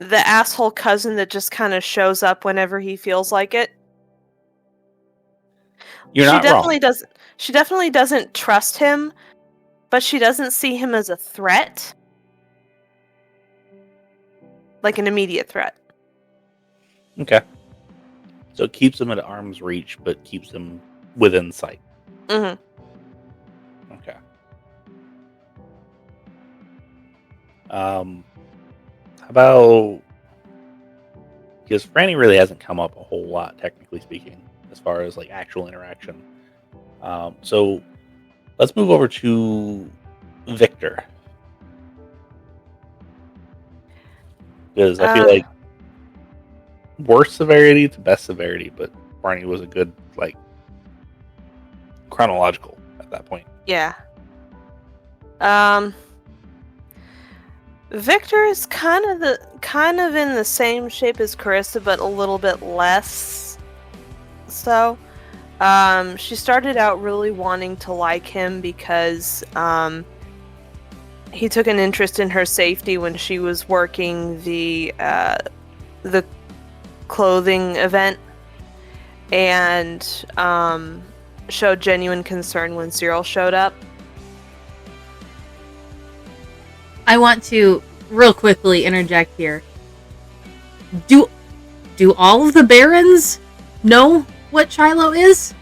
the asshole cousin that just kind of shows up whenever he feels like it. You're not wrong. She definitely doesn't trust him, but she doesn't see him as a threat. Like an immediate threat. Okay. So it keeps him at arm's reach, but keeps him within sight. Mm-hmm. Okay. How about... Because Franny really hasn't come up a whole lot, technically speaking, as far as like actual interaction. So let's move over to Victor. Because I feel like worst severity to best severity, but Barney was a good, like, chronological at that point. Yeah. Victor is kind of in the same shape as Carissa, but a little bit less so. She started out really wanting to like him because he took an interest in her safety when she was working the clothing event, and showed genuine concern when Cyril showed up. I want to real quickly interject here. Do all of the Barons know what Shiloh is?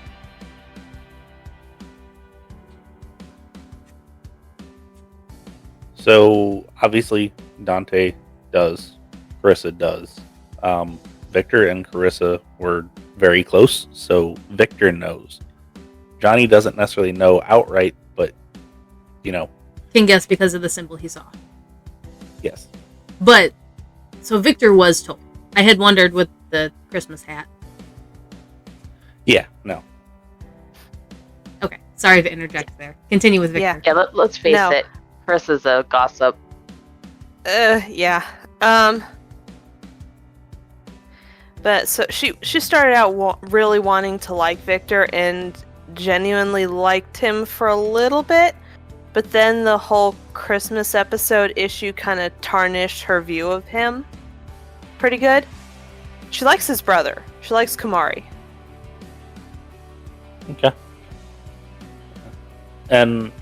So obviously Dante does, Carissa does. Victor and Carissa were very close, so Victor knows. Johnny doesn't necessarily know outright, but can guess because of the symbol he saw. Yes. But so Victor was told. I had wondered with the Christmas hat. Yeah, no. Okay, sorry to interject there. Continue with Victor. Yeah, let's face it. Chris is a gossip. Yeah. But so she started out really wanting to like Victor and genuinely liked him for a little bit, but then the whole Christmas episode issue kind of tarnished her view of him pretty good. She likes his brother. She likes Kamari. Okay. And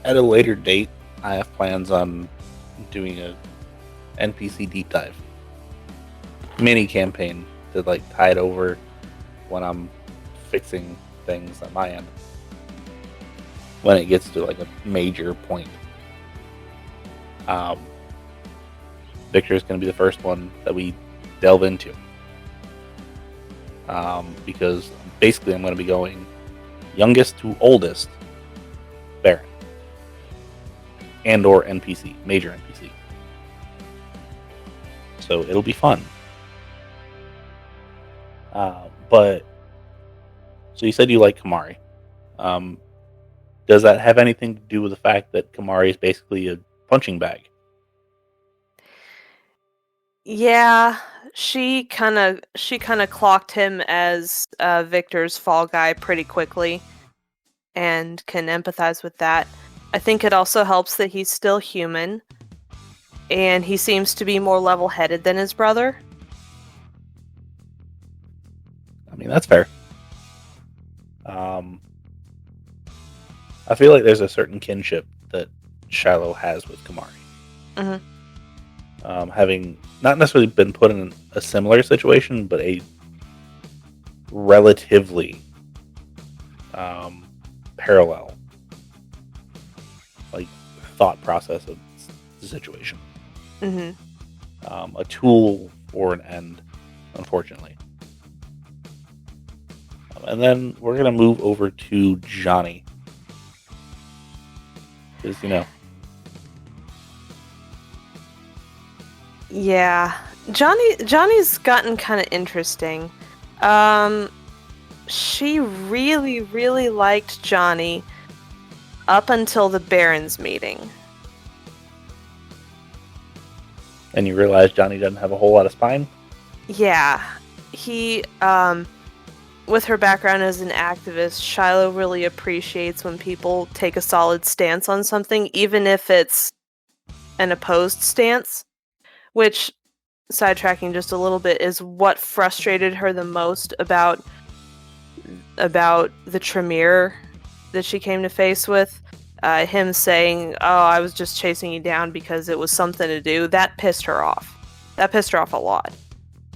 at a later date, I have plans on doing a NPC deep dive mini campaign to like tie it over when I'm fixing things at my end. When it gets to like a major point. Victor is going to be the first one that we delve into. Because basically I'm going to be going youngest to oldest Baron. And or NPC, major NPC. So it'll be fun. But so you said you like Kamari. Does that have anything to do with the fact that Kamari is basically a punching bag? Yeah, she kind of clocked him as Victor's fall guy pretty quickly, and can empathize with that. I think it also helps that he's still human, and he seems to be more level-headed than his brother. I mean, that's fair. I feel like there's a certain kinship that Shiloh has with Kamari. Mm-hmm. having not necessarily been put in a similar situation, but a relatively parallel thought process of the situation. A tool for an end, unfortunately. And then we're going to move over to Johnny. Because, Yeah. Johnny's gotten kind of interesting. She really, really liked Johnny up until the Barons meeting. And you realize Johnny doesn't have a whole lot of spine? Yeah. He, with her background as an activist, Shiloh really appreciates when people take a solid stance on something, even if it's an opposed stance. Which, sidetracking just a little bit, is what frustrated her the most about the Tremere that she came to face with. Him saying, "Oh, I was just chasing you down because it was something to do." That pissed her off. That pissed her off a lot.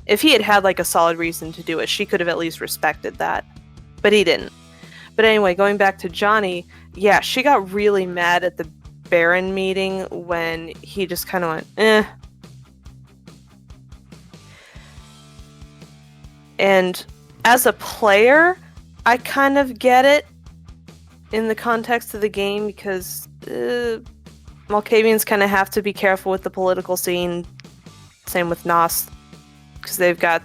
If he had a solid reason to do it, she could have at least respected that. But he didn't. But anyway, going back to Johnny, yeah, she got really mad at the Baron meeting when he just kind of went, eh. And as a player, I kind of get it in the context of the game because Malkavians kind of have to be careful with the political scene. Same with Nos, because they got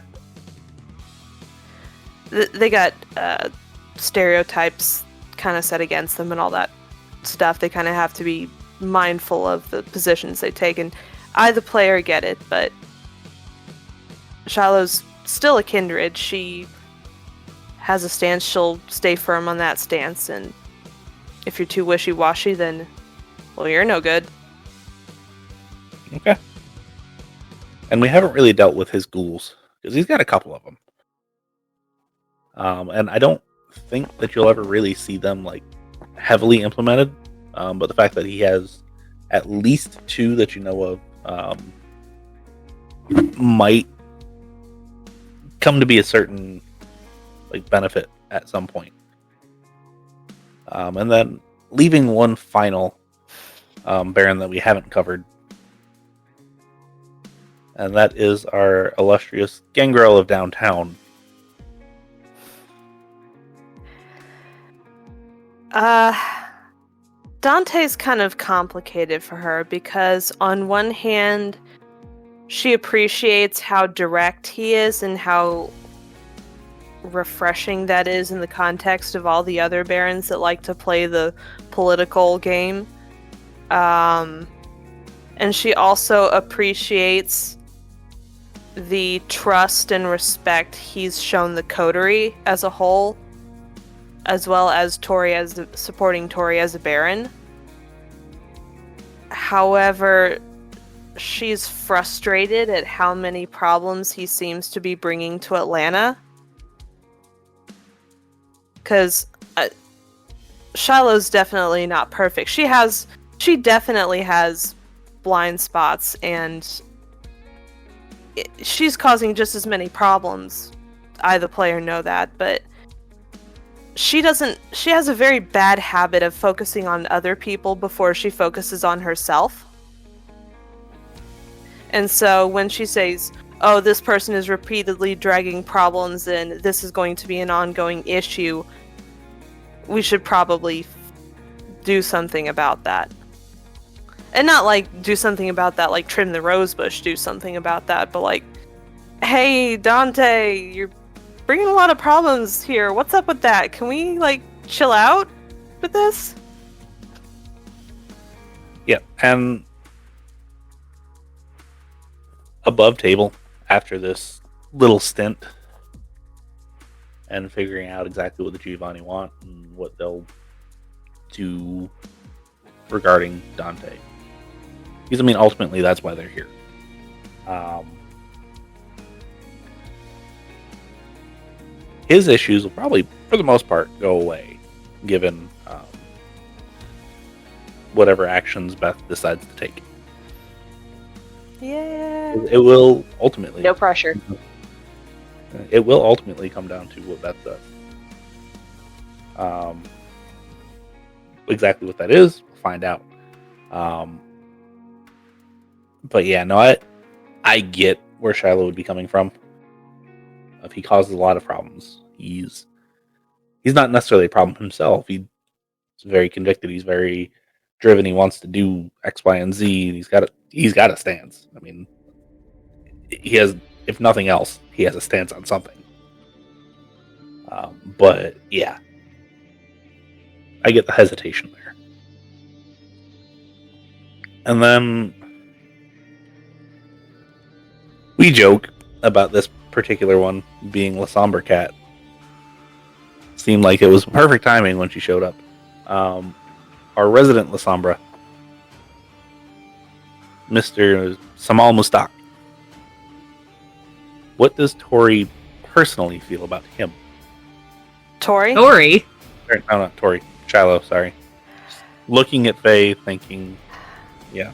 stereotypes kind of set against them and all that stuff. They kind of have to be mindful of the positions they take. And I, the player, get it, but Shiloh's still a Kindred. She has a stance, she'll stay firm on that stance, and if you're too wishy-washy, then, well, you're no good. Okay. And we haven't really dealt with his ghouls, because he's got a couple of them. And I don't think that you'll ever really see them, heavily implemented, but the fact that he has at least 2 that you know of might come to be a certain benefit at some point. And then leaving one final Baron that we haven't covered, and that is our illustrious Gangrel of Downtown. Dante's kind of complicated for her because on one hand, she appreciates how direct he is and how refreshing that is in the context of all the other Barons that like to play the political game. And she also appreciates the trust and respect he's shown the coterie as a whole, as well as supporting Tori as a Baron. However, she's frustrated at how many problems he seems to be bringing to Atlanta. Because Shiloh's definitely not perfect. She definitely has blind spots, and she's causing just as many problems. I, the player, know that, but she has a very bad habit of focusing on other people before she focuses on herself. And so when she says, "Oh, this person is repeatedly dragging problems and this is going to be an ongoing issue, we should probably do something about that." And not do something about that, trim the rose bush, do something about that, but hey, Dante, you're bringing a lot of problems here. What's up with that? Can we, chill out with this? Yeah, and above table, after this little stint, and figuring out exactly what the Giovanni want and what they'll do regarding Dante. Because, ultimately, that's why they're here. His issues will probably, for the most part, go away, given whatever actions Beth decides to take. Yeah. It will ultimately. No pressure. It will ultimately come down to what Beth does. Exactly what that is, we'll find out. But yeah, no, I get where Shiloh would be coming from. If he causes a lot of problems, he's not necessarily a problem himself. He's very convicted. He's very driven. He wants to do X, Y, and Z. And he's got a stance. I mean, he has, if nothing else, he has a stance on something. But yeah, I get the hesitation there. And then we joke about this particular one being La Sombre Cat. Seemed like it was perfect timing when she showed up. Our resident La Sombra, Mr. Samal Mustak. What does Tori personally feel about him? Tori? Tori. No, not Tori. Shiloh, sorry. Just looking at Faye, thinking, yeah.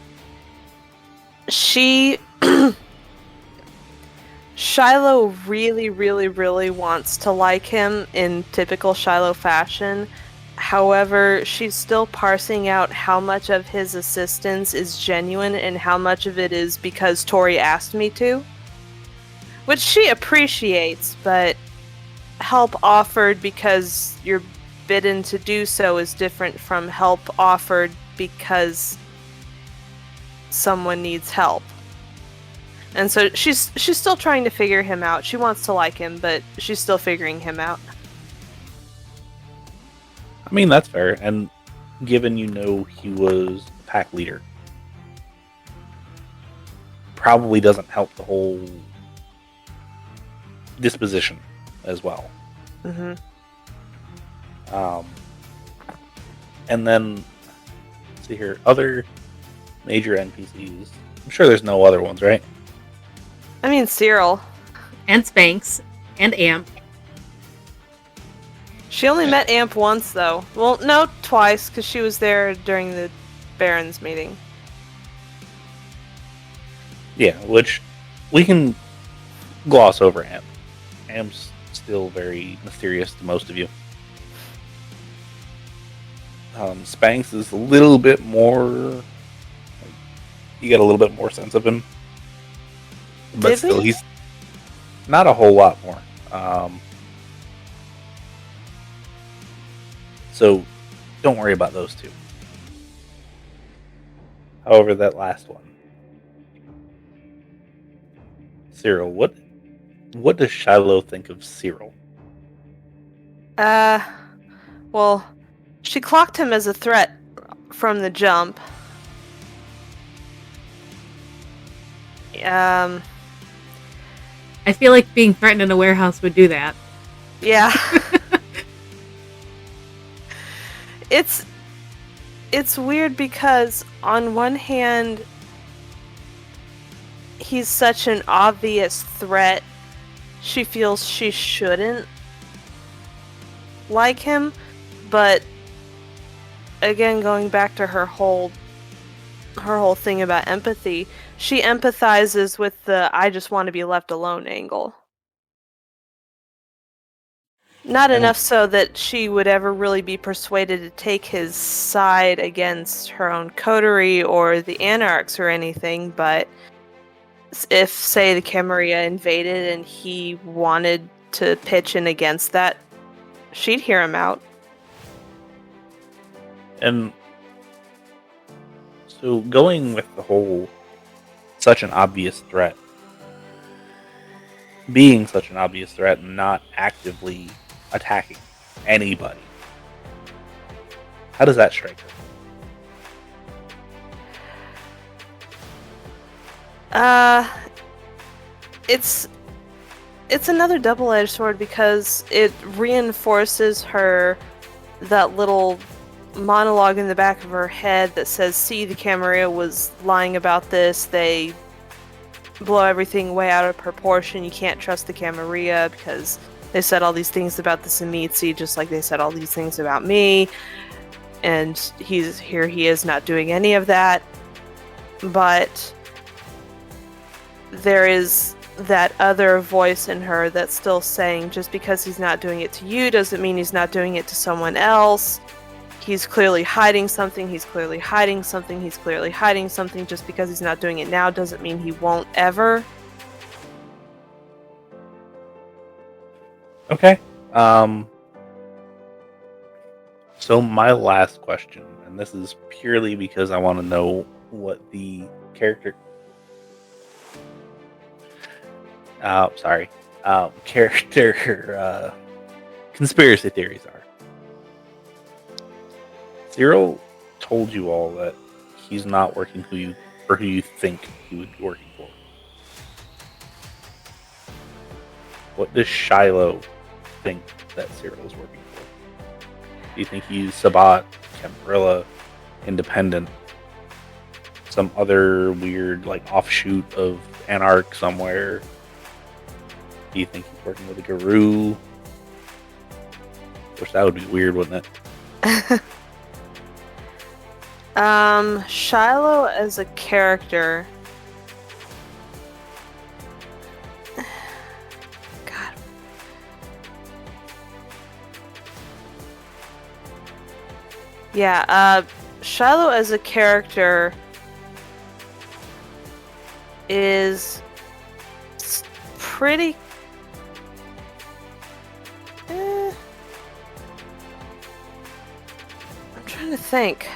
Shiloh really, really, really wants to like him in typical Shiloh fashion. However, she's still parsing out how much of his assistance is genuine and how much of it is because Tori asked me to. Which she appreciates, but help offered because you're bidden to do so is different from help offered because someone needs help. And so she's still trying to figure him out. She wants to like him, but she's still figuring him out. I mean, that's fair. And given he was the pack leader, probably doesn't help the whole disposition as well. Mm-hmm. And then, let's see here, other major NPCs. I'm sure there's no other ones, right? I mean, Cyril. And Spanx. And Amp. She only met Amp once, though. Well, no, twice, because she was there during the Barons meeting. Yeah, which we can gloss over Amp. Amp's still very mysterious to most of you. Spanx is a little bit more... You get a little bit more sense of him. But Did still, we? he's not a whole lot more. So, don't worry about those two. However, that last one. Cyril, what does Shiloh think of Cyril? Well, she clocked him as a threat from the jump. I feel like being threatened in a warehouse would do that. Yeah. It's weird because on one hand, he's such an obvious threat. She feels she shouldn't like him, but again, going back to her whole thing about empathy, she empathizes with the I just want to be left alone angle. Not enough so that she would ever really be persuaded to take his side against her own coterie or the Anarchs or anything, but if, say, the Camarilla invaded and he wanted to pitch in against that, she'd hear him out. And so going with the whole such an obvious threat, being such an obvious threat and not actively attacking anybody, how does that strike her? It's another double-edged sword because it reinforces that little monologue in the back of her head that says, see, the Camarilla was lying about this, they blow everything way out of proportion, you can't trust the Camarilla because they said all these things about the Samitsi just like they said all these things about me, and he is not doing any of that. But there is that other voice in her that's still saying, just because he's not doing it to you doesn't mean he's not doing it to someone else. He's clearly hiding something, he's clearly hiding something, he's clearly hiding something. Just because he's not doing it now doesn't mean he won't ever. Okay. So my last question, and this is purely because I want to know what the character conspiracy theories are. Cyril told you all that he's not working who you think he would be working for. What does Shiloh think that Cyril is working for? Do you think he's Sabat, Camarilla, Independent, some other weird like offshoot of Anarch somewhere? Do you think he's working with a Guru? Of course, that would be weird, wouldn't it? Shiloh as a character. God. Yeah, Shiloh as a character is pretty... I'm trying to think.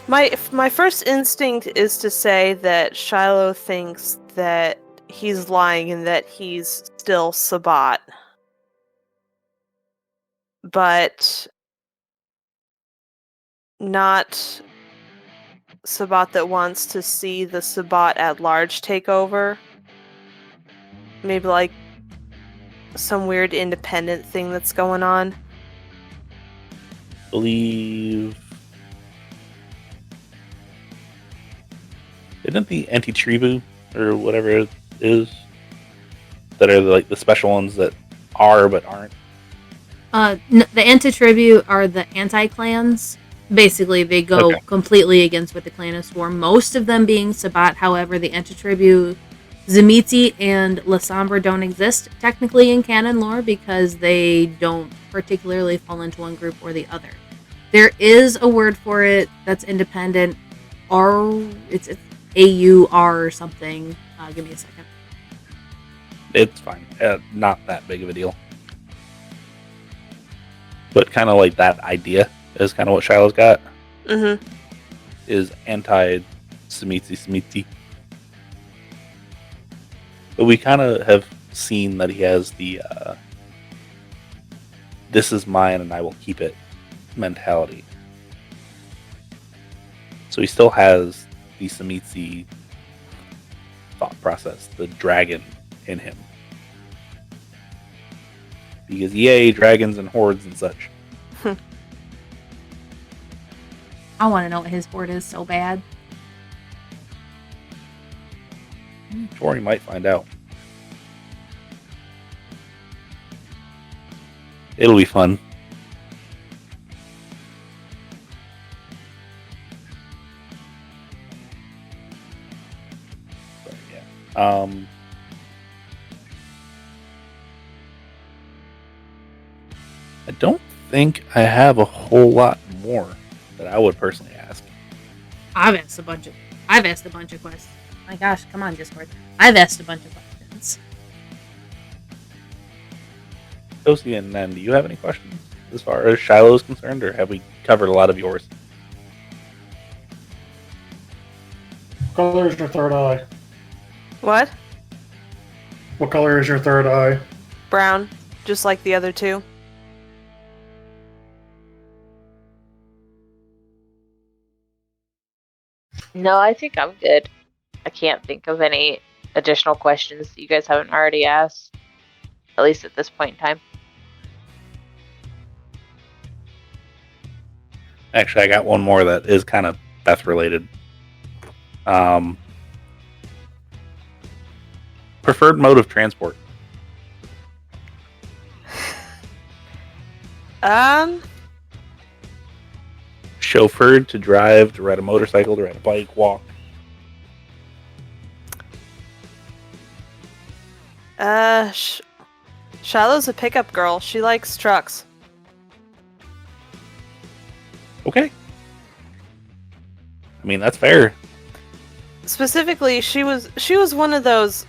My first instinct is to say that Shiloh thinks that he's lying and that he's still Sabat. But not Sabat that wants to see the Sabat at large take over. Maybe like some weird independent thing that's going on. Believe... Isn't the anti-tribu or whatever it is that are like the special ones that are but aren't? The anti-tribu are the anti-clans. Basically, they go completely against what the clan is for. Most of them being Sabat. However, the anti-tribu, Zemiti and La Sombra don't exist technically in canon lore because they don't particularly fall into one group or the other. There is a word for it that's independent. It's AUR or something. Give me a second. It's fine. Not that big of a deal. But kind of like that idea is kind of what Shiloh's got. Mm-hmm. Is anti-Smiti. But we kind of have seen that he has the this is mine and I will keep it mentality. So he still has the Samitsi thought process, the dragon in him. Because yay, dragons and hordes and such. I want to know what his horde is so bad. Or you might find out. It'll be fun. But yeah. I don't think I have a whole lot more that I would personally ask. I've asked a bunch of questions. My gosh, come on, Discord. I've asked a bunch of questions. Cocia and Nen, do you have any questions as far as Shiloh is concerned, or have we covered a lot of yours? What color is your third eye? What? What color is your third eye? Brown, just like the other two. No, I think I'm good. I can't think of any additional questions that you guys haven't already asked. At least at this point in time. Actually, I got one more that is kind of Beth related. Preferred mode of transport. Chauffeured, to drive, to ride a motorcycle, to ride a bike, walk. Shiloh's a pickup girl. She likes trucks. Okay. I mean, that's fair. Specifically, she was one of those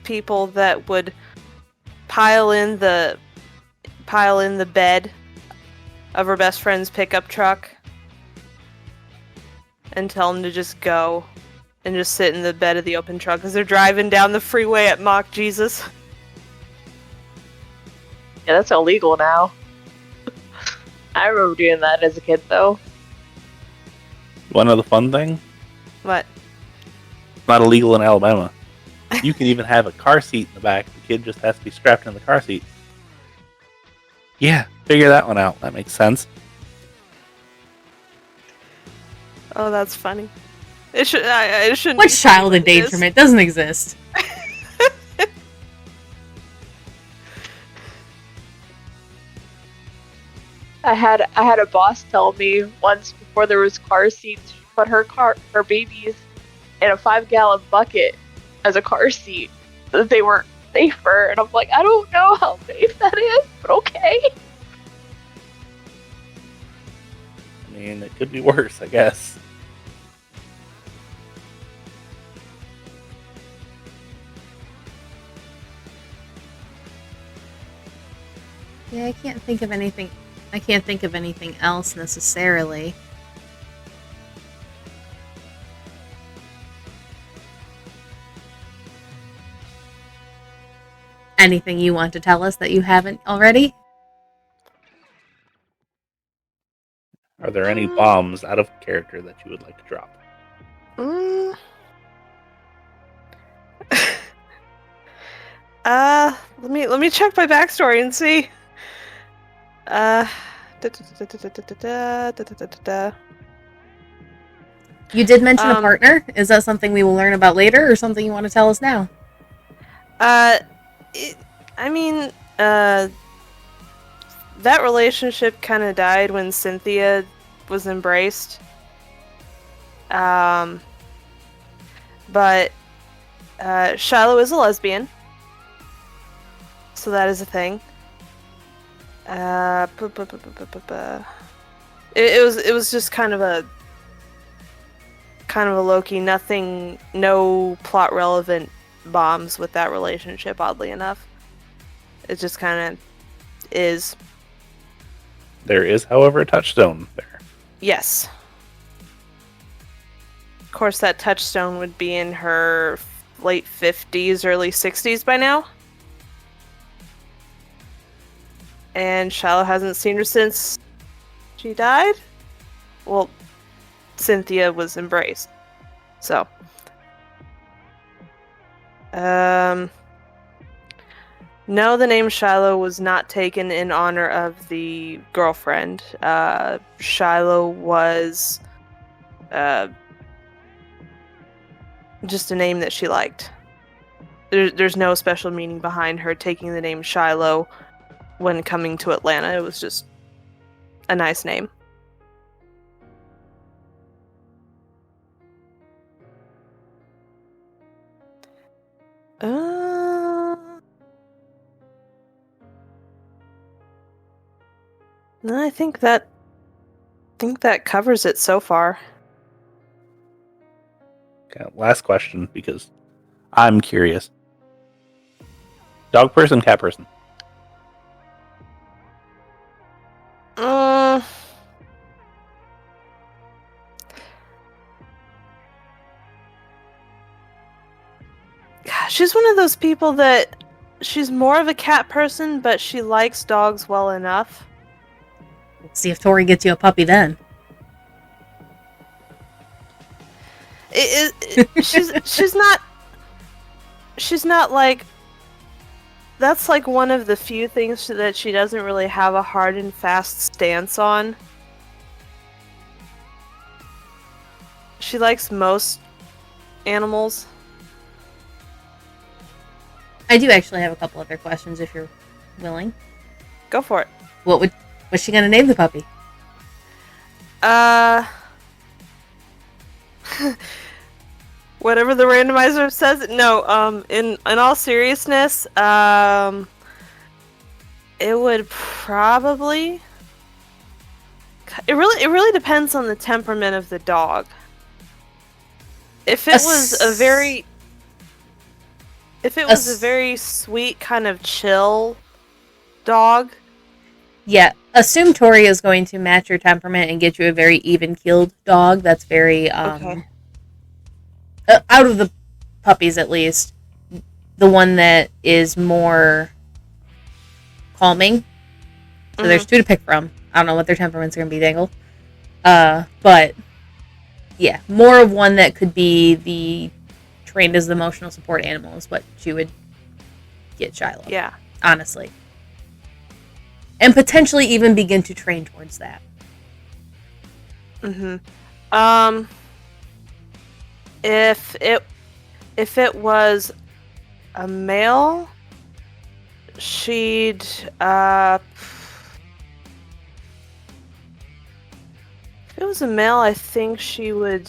people that would pile in the bed of her best friend's pickup truck and tell him to just go and just sit in the bed of the open truck as they're driving down the freeway at Mock Jesus. Yeah, that's illegal now. I remember doing that as a kid, though. One other fun thing? What? It's not illegal in Alabama. You can even have a car seat in the back. The kid just has to be strapped in the car seat. Yeah, figure that one out. That makes sense. Oh, that's funny. It shouldn't. What child endangerment doesn't exist? I had a boss tell me once before there was car seats, she put her babies in a 5-gallon bucket as a car seat so that they were safer. And I'm like, I don't know how safe that is, but okay. I mean, it could be worse, I guess. Yeah, I can't think of anything else necessarily. Anything you want to tell us that you haven't already? Are there any bombs out of character that you would like to drop? Let me check my backstory and see. You did mention a partner. Is that something we will learn about later, or something you want to tell us now? That relationship kind of died when Cynthia was embraced. But Shiloh is a lesbian, so that is a thing. It was just kind of a low-key, no plot relevant bombs with that relationship, oddly enough. It just kind of is. There is, however, a touchstone there. Yes. Of course, that touchstone would be in her late 50s, early 60s by now. And Shiloh hasn't seen her since she died? Well, Cynthia was embraced. So. No, the name Shiloh was not taken in honor of the girlfriend. Shiloh was just a name that she liked. There's no special meaning behind her taking the name Shiloh when coming to Atlanta. It was just a nice name. I think that covers it so far. Okay, last question, because I'm curious. Dog person, cat person? She's one of those people that she's more of a cat person, but she likes dogs well enough. Let's see if Tori gets you a puppy then. She's not like, that's like one of the few things that she doesn't really have a hard and fast stance on. She likes most animals. I do actually have a couple other questions if you're willing. Go for it. What's she gonna name the puppy? Whatever the randomizer says. No, in all seriousness, it would probably. It really depends on the temperament of the dog. If it was a very sweet kind of chill dog. Yeah, assume Tori is going to match your temperament and get you a very even-keeled dog. That's very Okay. Out of the puppies at least, the one that is more calming. So there's two to pick from. I don't know what their temperaments are going to be, Dangle. But yeah, more of one that could be trained as the emotional support animal is what you would get Shiloh. Yeah. Honestly. And potentially even begin to train towards that. If it was a male, she'd if it was a male, I think she would.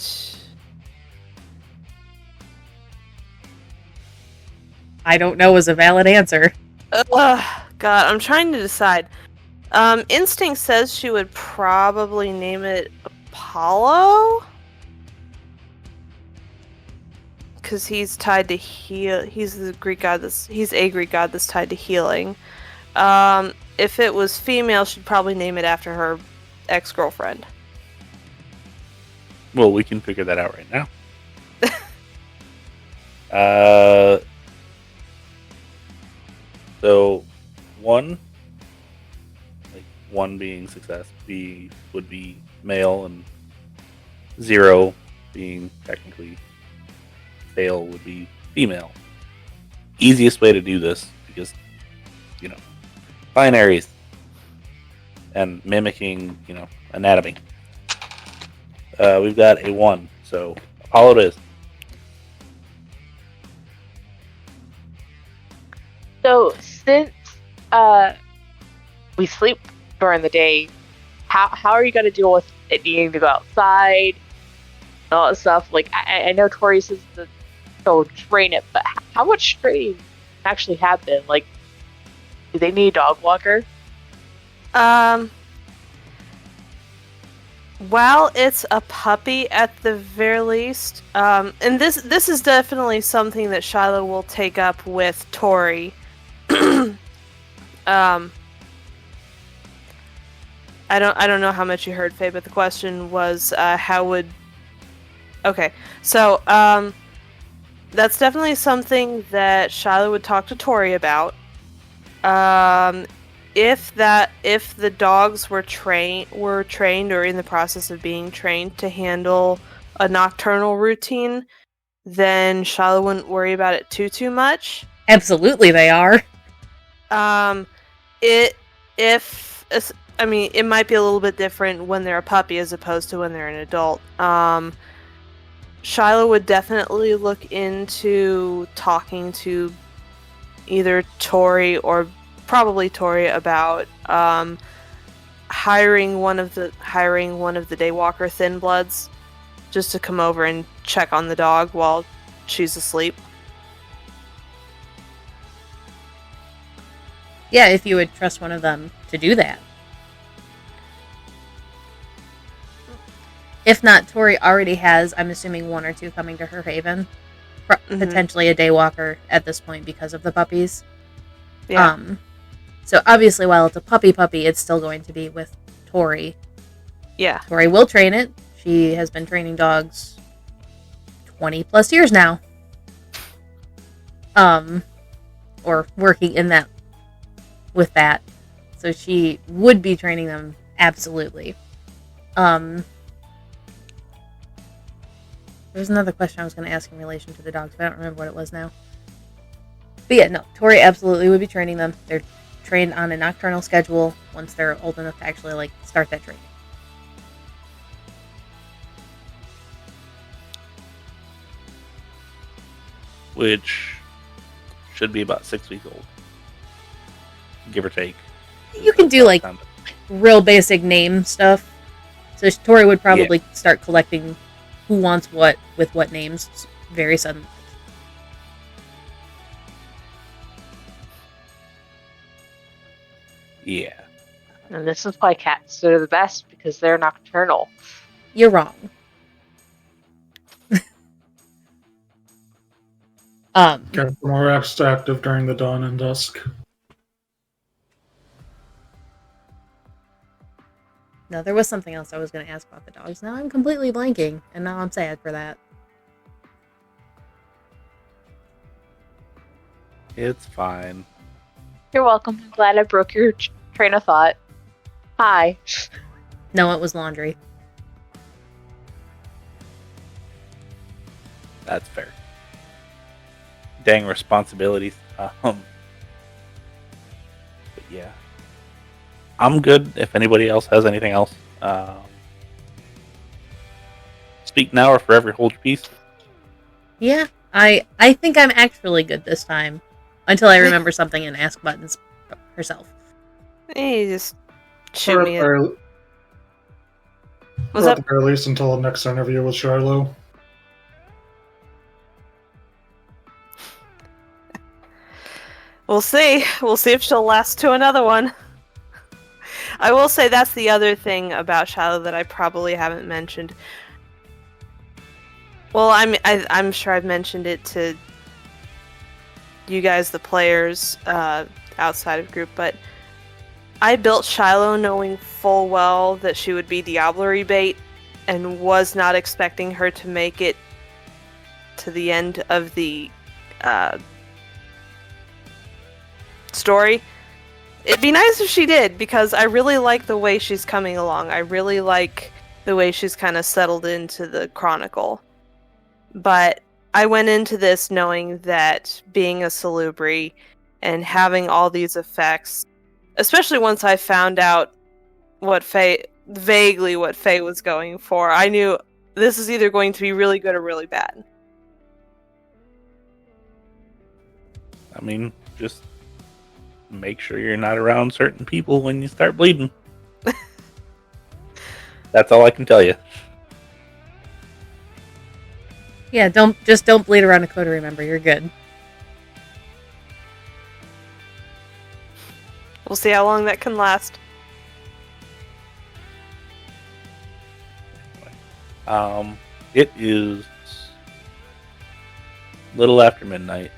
I don't know is a valid answer. God, I'm trying to decide. Instinct says she would probably name it Apollo. Because he's tied to heal. He's a Greek god that's tied to healing. If it was female, she'd probably name it after her ex-girlfriend. Well, we can figure that out right now. So, one being success, B would be male, and 0 being technically fail would be female. Easiest way to do this, because, binaries and mimicking, anatomy. We've got a 1, so Apollo it is. So since we sleep during the day, how are you going to deal with it needing to go outside and all that stuff? Like, I know Tori says that they'll train it, but how much training actually happen? Like, do they need a dog walker? Well, it's a puppy at the very least. And this is definitely something that Shiloh will take up with Tori. I don't know how much you heard, Faye, but the question was how would. Okay, so that's definitely something that Shiloh would talk to Tori about. If the dogs were trained or in the process of being trained to handle a nocturnal routine, then Shiloh wouldn't worry about it too much. Absolutely, they are. It might be a little bit different when they're a puppy as opposed to when they're an adult. Shiloh would definitely look into talking to either Tori or probably Tori about hiring one of the Daywalker Thin Bloods just to come over and check on the dog while she's asleep. Yeah, if you would trust one of them to do that. If not, Tori already has, I'm assuming, 1 or 2 coming to her haven. Potentially a Daywalker at this point because of the puppies. Yeah. So obviously, while it's a puppy, it's still going to be with Tori. Yeah. Tori will train it. She has been training dogs 20 plus years now. Or working in that with that. So she would be training them absolutely. There's another question I was going to ask in relation to the dogs, but I don't remember what it was now. But yeah, no, Tori absolutely would be training them. They're trained on a nocturnal schedule once they're old enough to actually start that training. Which should be about 6 weeks old, give or take. You can do real basic name stuff. So Tori would probably start collecting who wants what with what names very suddenly. Yeah. And this is why cats are the best, because they're nocturnal. You're wrong. Cats are more active during the dawn and dusk. No, there was something else I was going to ask about the dogs. Now I'm completely blanking, and now I'm sad for that. It's fine. You're welcome. I'm glad I broke your train of thought. Hi. No, it was laundry. That's fair. Dang responsibilities. But yeah. I'm good if anybody else has anything else. Speak now or forever hold your peace. Yeah, I think I'm actually good this time. Until I remember something and ask Buttons herself. You just shoot me. Was that at the very least until the next interview with Shiloh? We'll see. We'll see if she'll last to another one. I will say that's the other thing about Shiloh that I probably haven't mentioned. Well, I'm sure I've mentioned it to you guys, the players, outside of group, but I built Shiloh knowing full well that she would be Diablerie bait and was not expecting her to make it to the end of the story. It'd be nice if she did, because I really like the way she's coming along. I really like the way she's kind of settled into the Chronicle. But I went into this knowing that being a Salubri and having all these effects, especially once I found out vaguely what Faye was going for, I knew this is either going to be really good or really bad. I mean, just make sure you're not around certain people when you start bleeding. That's all I can tell you. Yeah, don't bleed around a Coda, remember, you're good. We'll see how long that can last. It is a little after midnight.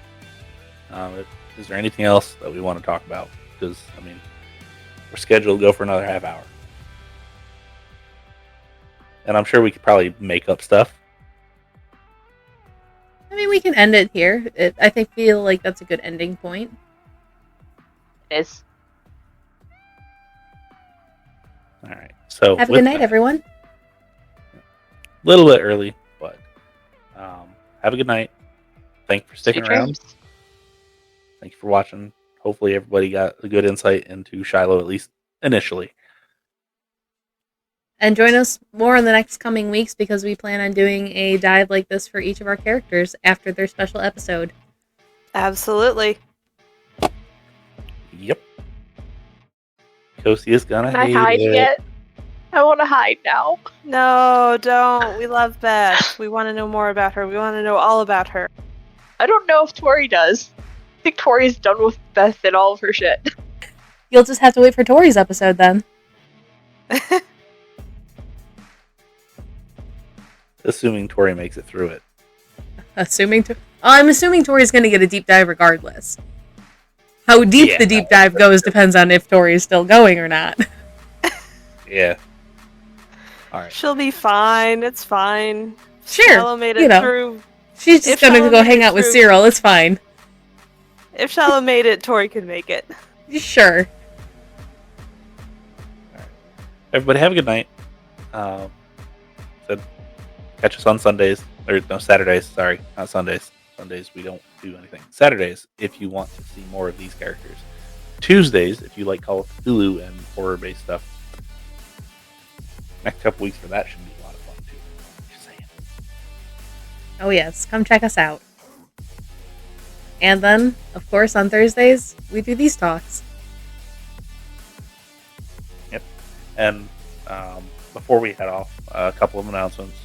Is there anything else that we want to talk about? Because, I mean, we're scheduled to go for another half hour. And I'm sure we could probably make up stuff. I mean, we can end it here. I feel like that's a good ending point. It is. All right. So have a good night, everyone. A little bit early, but have a good night. Thank you for sticking around. Thank you for watching. Hopefully everybody got a good insight into Shiloh, at least initially. And join us more in the next coming weeks, because we plan on doing a dive like this for each of our characters after their special episode. Absolutely. Yep. Cocia's gonna hate Can I hide it. yet? I want to hide now. No, don't. We love Beth. We want to know more about her. We want to know all about her. I don't know if Tori does. I think Tori's done with Beth and all of her shit. You'll just have to wait for Tori's episode then. Assuming Tori makes it through it. I'm assuming Tori's going to get a deep dive regardless. How deep the deep dive goes depends on if Tori's still going or not. Yeah. All right. She'll be fine. It's fine. Sure. Shiloh made it through. She's just going to go hang out with Cyril. It's fine. If Shiloh made it, Tori could make it. Sure. All right. Everybody have a good night. Catch us on Sundays. Or no, Saturdays. Sorry, not Sundays. Sundays we don't do anything. Saturdays, if you want to see more of these characters. Tuesdays, if you like Call of Cthulhu and horror-based stuff. Next couple weeks for that should be a lot of fun too. Just saying. Oh yes, come check us out. And then, of course, on Thursdays, we do these talks. Yep. And before we head off, a couple of announcements.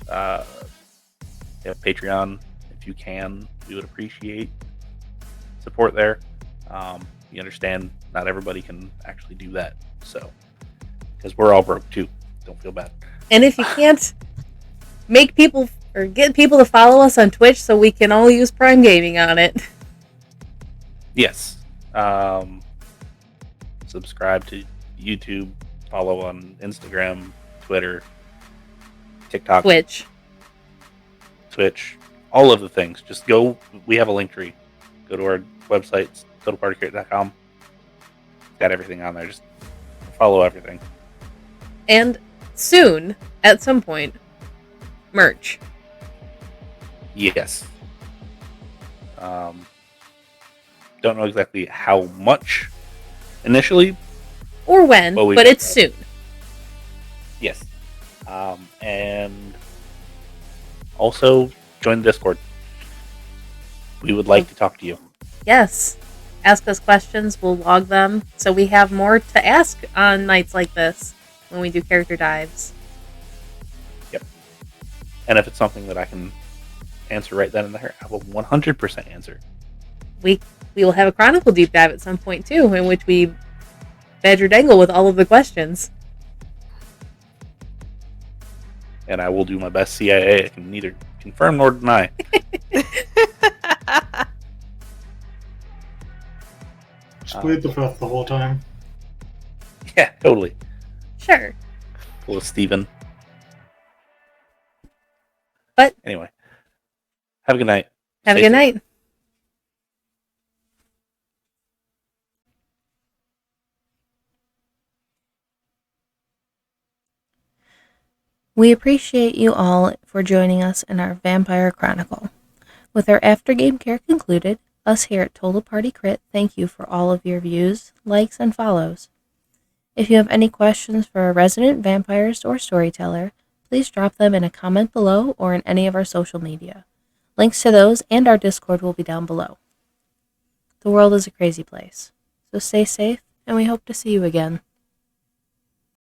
We have Patreon you can, we would appreciate support there. You understand not everybody can actually do that, so because we're all broke too. Don't feel bad. And if you can't make people or get people to follow us on Twitch so we can all use Prime Gaming on it. Yes. Subscribe to YouTube, follow on Instagram, Twitter, TikTok, Twitch, all of the things. Just go. We have a link tree. Go to our website, totalpartykrit.com. Got everything on there. Just follow everything. and soon, at some point, merch. Yes. Don't know exactly how much initially. Or when, Well, but it's soon. Yes. And also join the Discord. We would like to talk to you. Yes. Ask us questions, we'll log them, so we have more to ask on nights like this when we do character dives. Yep. And if it's something that I can answer right then and there, I will 100% answer. We will have a Chronicle deep dive at some point too, in which we badger Dengle with all of the questions. And I will do my best CIA. I can neither confirm nor deny. Just plead the fifth the whole time. Yeah, totally. Sure. Pull a Steven. But anyway, have a good night. Have a Stay good safe. night. We appreciate you all for joining us in our Vampire Chronicle. With our after-game care concluded, us here at Total Party Krit thank you for all of your views, likes, and follows. If you have any questions for our resident vampires or storyteller, please drop them in a comment below or in any of our social media. Links to those and our Discord will be down below. The world is a crazy place, so stay safe, and we hope to see you again.